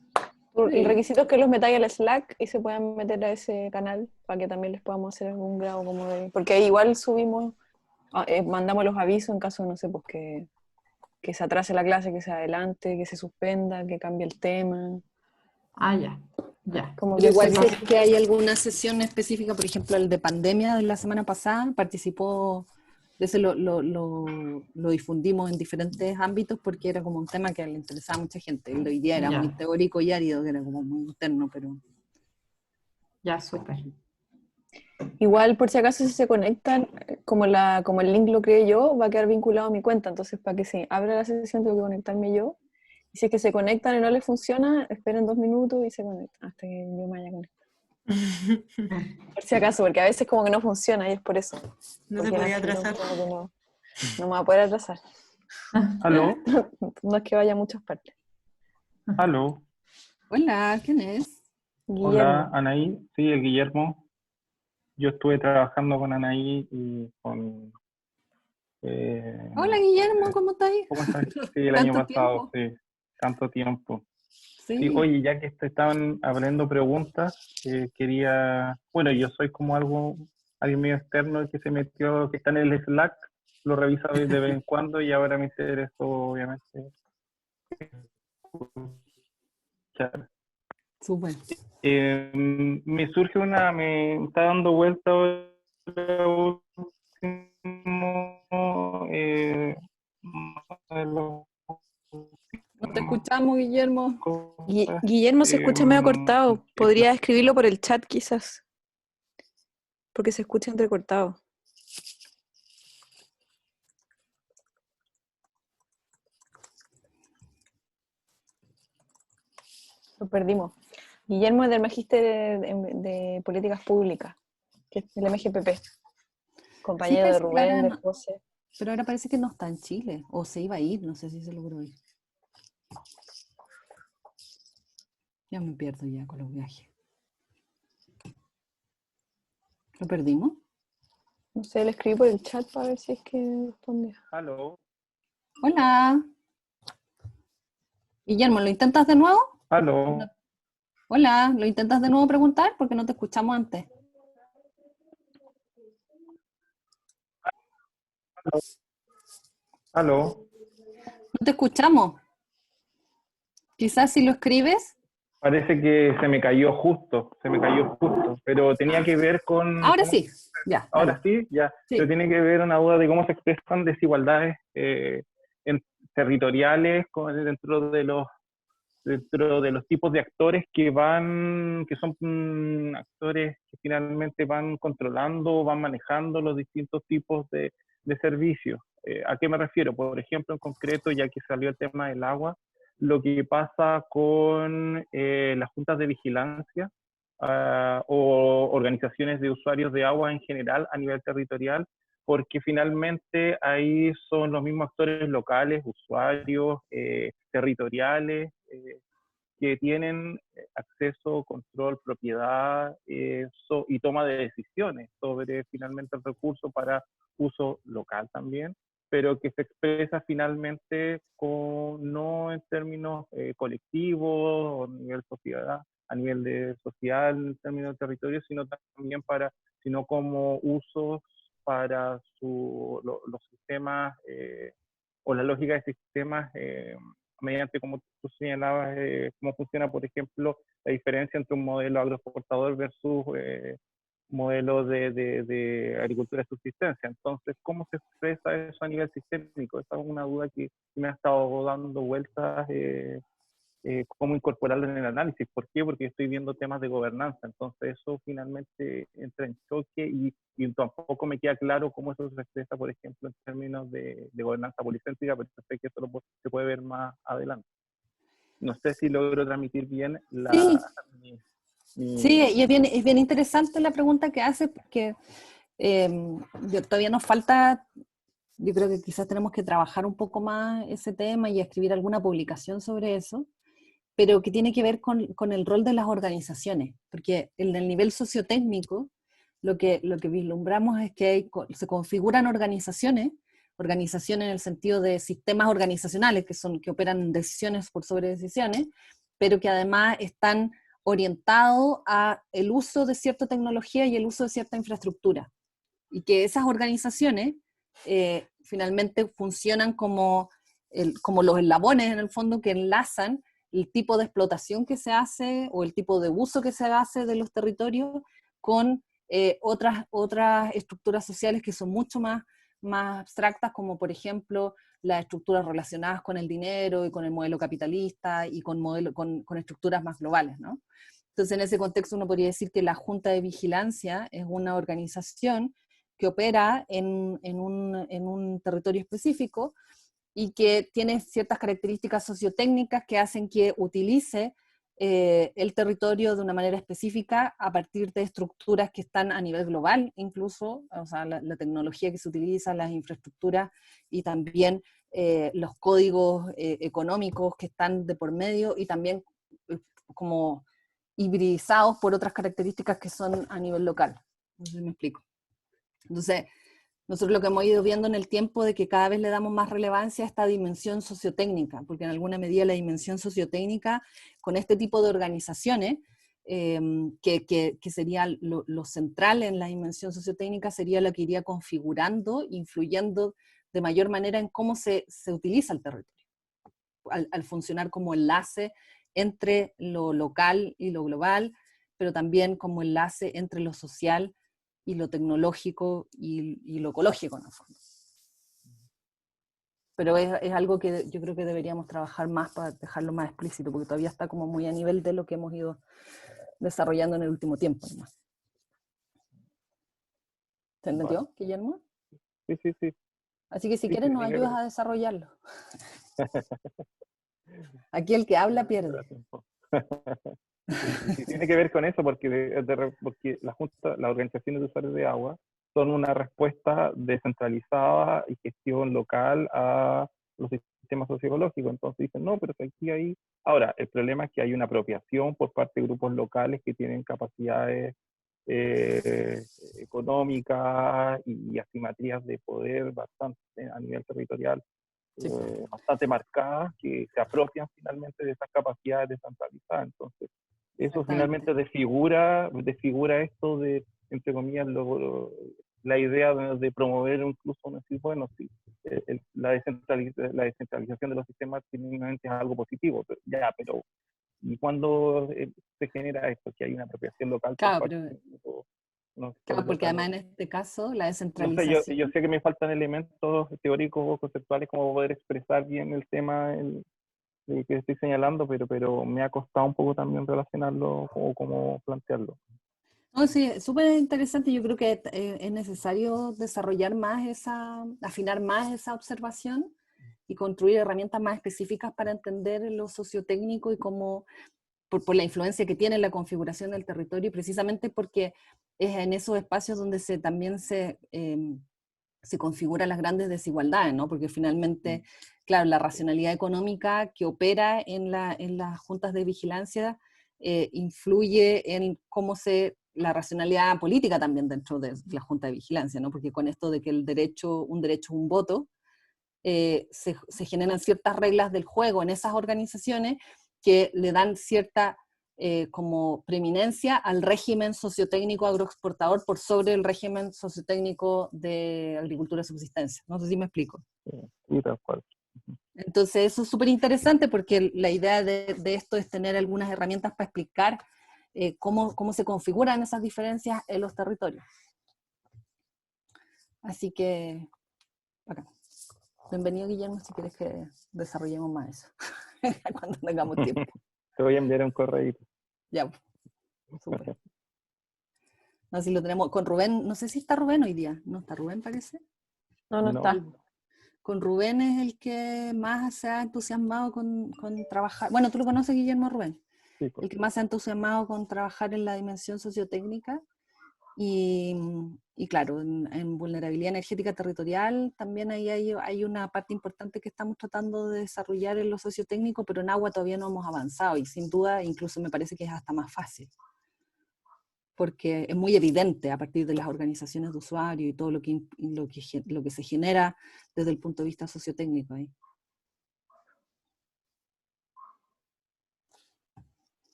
El requisito es que los metáis al Slack y se puedan meter a ese canal para que también les podamos hacer algún grado porque ahí igual subimos, mandamos los avisos en caso, no sé, pues que que se atrase la clase, que se adelante, que se suspenda, que cambie el tema. Ah, ya, ya. Como Pero que igual sería- si es que hay alguna sesión específica, por ejemplo, el de pandemia de la semana pasada, participó, de ese lo difundimos en diferentes ámbitos porque era como un tema que le interesaba a mucha gente. El de hoy día era Ya. muy teórico y árido, que era como muy interno, pero... Ya, súper. Igual, por si acaso, si se conectan, como el link lo creé yo, va a quedar vinculado a mi cuenta. Entonces, para que se abra la sesión, tengo que conectarme yo. Y si es que se conectan y no les funciona, esperen 2 minutos y se conectan hasta que yo me haya conectado. Por si acaso, porque a veces como que no funciona y es por eso. No se Porque podía Nancy no- atrasar. como que no me va a poder atrasar. Aló, No es que vaya a muchas partes. aló. Hola, ¿quién es? Guillermo. Hola, Anaí. Sí, el Guillermo. Yo estuve trabajando con Anaí y con... Hola, Guillermo, ¿cómo estás? ¿Cómo estás? Sí, el año Tanto pasado, tiempo. sí. Tanto tiempo. Sí, Sí. oye, ya que te estaban abriendo preguntas, quería... Bueno, yo soy como alguien medio externo que se metió, que está en el Slack, lo revisa de vez en cuando y ahora me interesó, obviamente, escuchar. Súper. Me surge me está dando vuelta ahora último, modelo, No te escuchamos, Guillermo. cosas, Guillermo se escucha medio cortado. Podría escribirlo por el chat quizás. Porque se escucha entrecortado. Lo perdimos. Guillermo es del Magíster de Políticas Públicas, que es del MGPP. Compañero de parece que Rubén, ahora de no- José. Pero ahora parece que no está en Chile, o se iba a ir, no sé si se logró ir. Ya me pierdo ya con los viajes. ¿Lo perdimos? No sé, le escribí por el chat para ver si es que responde. Aló, Hola. Guillermo, ¿lo intentas de nuevo? aló, Hola, ¿lo intentas de nuevo preguntar? Porque no te escuchamos antes. aló. No te escuchamos. Quizás si lo escribes. Parece que se me cayó justo, pero tenía que ver con Ahora cómo, sí, ya, ahora dale. sí, ya, Sí. pero tiene que ver una duda de cómo se expresan desigualdades territoriales dentro de los tipos de actores que son actores que finalmente van controlando, van manejando los distintos tipos de servicios. ¿A qué me refiero? Por ejemplo, en concreto, ya que salió el tema del agua, lo que pasa con las juntas de vigilancia o organizaciones de usuarios de agua en general a nivel territorial, porque finalmente ahí son los mismos actores locales, usuarios, territoriales, que tienen acceso, control, propiedad y toma de decisiones sobre finalmente el recurso para uso local también, pero que se expresa finalmente no en términos colectivos o a nivel sociedad, a nivel de social, en términos de territorio, sino como usos para los sistemas o la lógica de sistemas mediante, como tú señalabas, cómo funciona, por ejemplo, la diferencia entre un modelo agroexportador versus modelo de agricultura de subsistencia. Entonces, ¿cómo se expresa eso a nivel sistémico? Esa es una duda que me ha estado dando vueltas, cómo incorporarlo en el análisis. ¿Por qué? Porque estoy viendo temas de gobernanza, entonces eso finalmente entra en choque y tampoco me queda claro cómo eso se expresa, por ejemplo, en términos de gobernanza policéntrica, pero sé que eso se puede ver más adelante. No sé si logro transmitir bien Sí, mi... sí, y es bien interesante la pregunta que haces porque todavía nos falta, yo creo que quizás tenemos que trabajar un poco más ese tema y escribir alguna publicación sobre eso, pero que tiene que ver con el rol de las organizaciones, porque en el nivel sociotécnico lo que vislumbramos es que se configuran organizaciones en el sentido de sistemas organizacionales que operan decisiones por sobre decisiones, pero que además están orientados a el uso de cierta tecnología y el uso de cierta infraestructura, y que esas organizaciones finalmente funcionan como como los eslabones en el fondo que enlazan el tipo de explotación que se hace o el tipo de uso que se hace de los territorios con otras estructuras sociales que son mucho más abstractas, como por ejemplo las estructuras relacionadas con el dinero y con el modelo capitalista y con estructuras más globales, ¿no? Entonces, en ese contexto uno podría decir que la Junta de Vigilancia es una organización que opera en un territorio específico y que tiene ciertas características sociotécnicas que hacen que utilice el territorio de una manera específica a partir de estructuras que están a nivel global, incluso, o sea, la tecnología que se utiliza, las infraestructuras y también los códigos económicos que están de por medio y también como hibridizados por otras características que son a nivel local. No sé si me explico. Entonces, nosotros lo que hemos ido viendo en el tiempo de que cada vez le damos más relevancia a esta dimensión sociotécnica, porque en alguna medida la dimensión sociotécnica, con este tipo de organizaciones, que sería lo central en la dimensión sociotécnica, sería lo que iría configurando, influyendo de mayor manera en cómo se utiliza el territorio, al funcionar como enlace entre lo local y lo global, pero también como enlace entre lo social y lo tecnológico y lo ecológico, en el fondo. Pero es algo que yo creo que deberíamos trabajar más para dejarlo más explícito, porque todavía está como muy a nivel de lo que hemos ido desarrollando en el último tiempo. ¿No? ¿Se entendió, Guillermo? Sí, sí, sí. Así que si Sí, quieres sí, nos sí, ayudas a desarrollarlo. Aquí el que habla pierde. Sí, tiene que ver con eso, porque las organizaciones de usuarios de agua son una respuesta descentralizada y gestión local a los sistemas socioecológicos. Entonces dicen, no, pero que aquí hay... Ahora, el problema es que hay una apropiación por parte de grupos locales que tienen capacidades económicas y asimetrías de poder bastante a nivel territorial. Sí. Bastante marcadas, que se apropian finalmente de esas capacidades descentralizadas. Entonces, eso finalmente desfigura esto de, entre comillas, la idea de promover incluso, decir, bueno, sí, la descentralización de los sistemas finalmente es algo positivo, pero ¿y cuándo se genera esto? Que hay una apropiación local por parte de Claro, porque además en este caso la no sé, descentralización... yo sé que me faltan elementos teóricos o conceptuales como poder expresar bien el tema que estoy señalando, pero me ha costado un poco también relacionarlo o cómo plantearlo. No, sí, es súper interesante. Yo creo que es necesario desarrollar afinar más esa observación y construir herramientas más específicas para entender lo sociotécnico y cómo, por la influencia que tiene la configuración del territorio, y precisamente porque es en esos espacios donde también se configuran las grandes desigualdades, ¿no? Porque finalmente, claro, la racionalidad económica que opera en las juntas de vigilancia influye en cómo la racionalidad política también dentro de la junta de vigilancia, ¿no? Porque con esto de que un derecho es un voto, se generan ciertas reglas del juego en esas organizaciones que le dan cierta como preeminencia al régimen sociotécnico agroexportador por sobre el régimen sociotécnico de agricultura de subsistencia. No sé si me explico. Sí, tal cual. Entonces eso es súper interesante porque la idea de esto es tener algunas herramientas para explicar cómo se configuran esas diferencias en los territorios. Así que, acá. Bienvenido, Guillermo, si quieres que desarrollemos más eso, cuando tengamos tiempo. Te voy a enviar un correo. Ya, súper. No, si lo tenemos con Rubén, no sé si está Rubén hoy día. ¿No está Rubén, parece? No está. Con Rubén es el que más se ha entusiasmado con trabajar. Bueno, tú lo conoces, Guillermo, Rubén. Sí, pues. El que más se ha entusiasmado con trabajar en la dimensión sociotécnica. Y claro, en vulnerabilidad energética territorial también ahí hay una parte importante que estamos tratando de desarrollar en lo sociotécnico, pero en agua todavía no hemos avanzado y sin duda incluso me parece que es hasta más fácil, porque es muy evidente a partir de las organizaciones de usuarios y todo lo que se genera desde el punto de vista sociotécnico ahí.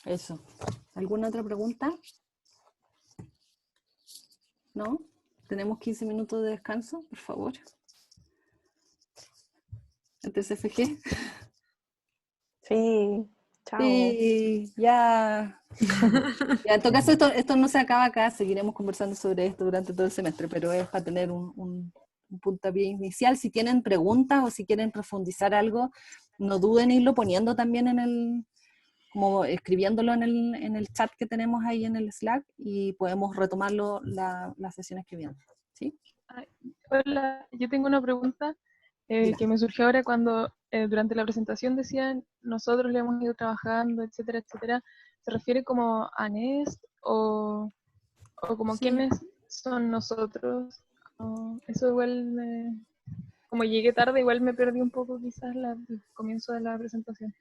Eso. ¿Alguna otra pregunta? ¿No? ¿Tenemos 15 minutos de descanso, por favor? ante el CFG. Sí, chao. Sí, ya. Ya, en todo caso, esto no se acaba acá, seguiremos conversando sobre esto durante todo el semestre, pero es para tener un puntapié inicial. Si tienen preguntas o si quieren profundizar algo, no duden en irlo poniendo también como escribiéndolo en el chat que tenemos ahí en el Slack y podemos retomarlo las sesiones que vienen. ¿Sí? Ay, hola, yo tengo una pregunta que me surgió ahora cuando durante la presentación decían nosotros le hemos ido trabajando, etcétera, etcétera. ¿Se refiere como a Nest o como Sí. quiénes son nosotros? Eso igual, como llegué tarde, igual me perdí un poco quizás el comienzo de la presentación.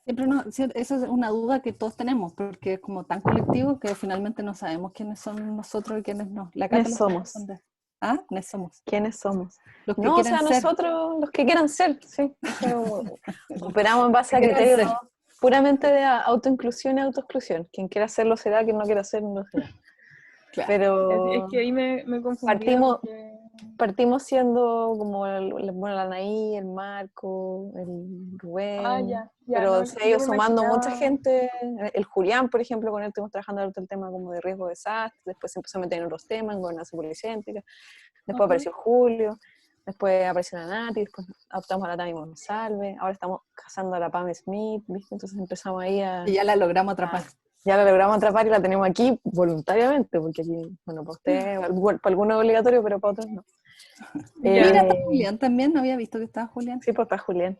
Esa es una duda que todos tenemos, porque es como tan colectivo que finalmente no sabemos quiénes son nosotros y quiénes no. La Cata ¿Quiénes lo sabe somos? responder. ¿Ah? ¿Quiénes somos? ¿Quiénes somos? Los que No, o quieren sea, ser. nosotros, los que quieran ser, sí. Operamos en base a Que quieran criterios ser. puramente de autoinclusión y autoexclusión. Quien quiera hacerlo será, quien no quiera hacerlo no será. Claro. Pero Es que ahí me confundí. partimos siendo como bueno, la Anaí, el Marco, el Rubén, Ya, pero no, se ha yo ido me sumando mucha imaginaba. gente. El Julián, por ejemplo, con él estuvimos trabajando ahorita el tema como de riesgo de desastre, después se empezó a meter en otros temas, en gobernanza policéntrica, después apareció Julio, después apareció la Nati, después adoptamos a la Tami Monsalve, ahora estamos cazando a la Pam Smith, ¿viste? Entonces empezamos ahí a... Y ya la logramos atrapar. Ya la logramos atrapar y la tenemos aquí voluntariamente, porque aquí, bueno, para ustedes, para algunos es obligatorio, pero para otros no. Mira, está Julián también, no había visto que estaba Julián. Sí, pues está Julián.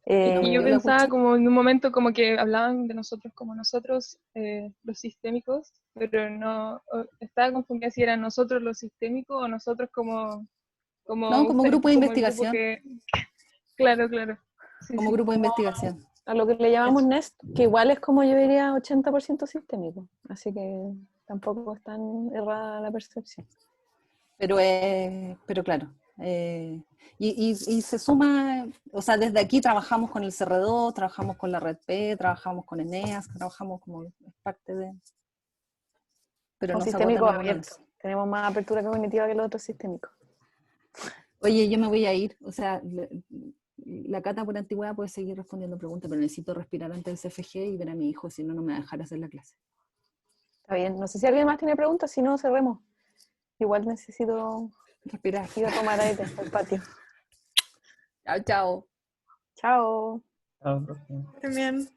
Y yo pensaba como en un momento como que hablaban de nosotros como nosotros los sistémicos, pero no, estaba confundida si eran nosotros los sistémicos o nosotros como No, como ustedes, grupo de como el grupo investigación. que... Claro. Sí, Como sí. grupo de investigación. A lo que le llamamos Eso. NEST, que igual es como yo diría 80% sistémico, así que tampoco es tan errada la percepción. Pero claro, y se suma, o sea, desde aquí trabajamos con el CR2, trabajamos con la Red P, trabajamos con Eneas, trabajamos como es parte de... Pero Un no se sistémico agota ninguno de abierto, eso. tenemos más apertura cognitiva que los otros sistémicos. Oye, yo me voy a ir, o sea, la Cata por antigüedad puede seguir respondiendo preguntas, pero necesito respirar antes del CFG y ver a mi hijo, si no, no me va a dejar hacer la clase. Está bien, no sé si alguien más tiene preguntas, si no, cerremos. Igual necesito Respirar. ir a tomar aire al patio. Chao, chao. Chao. Chao, profe. También.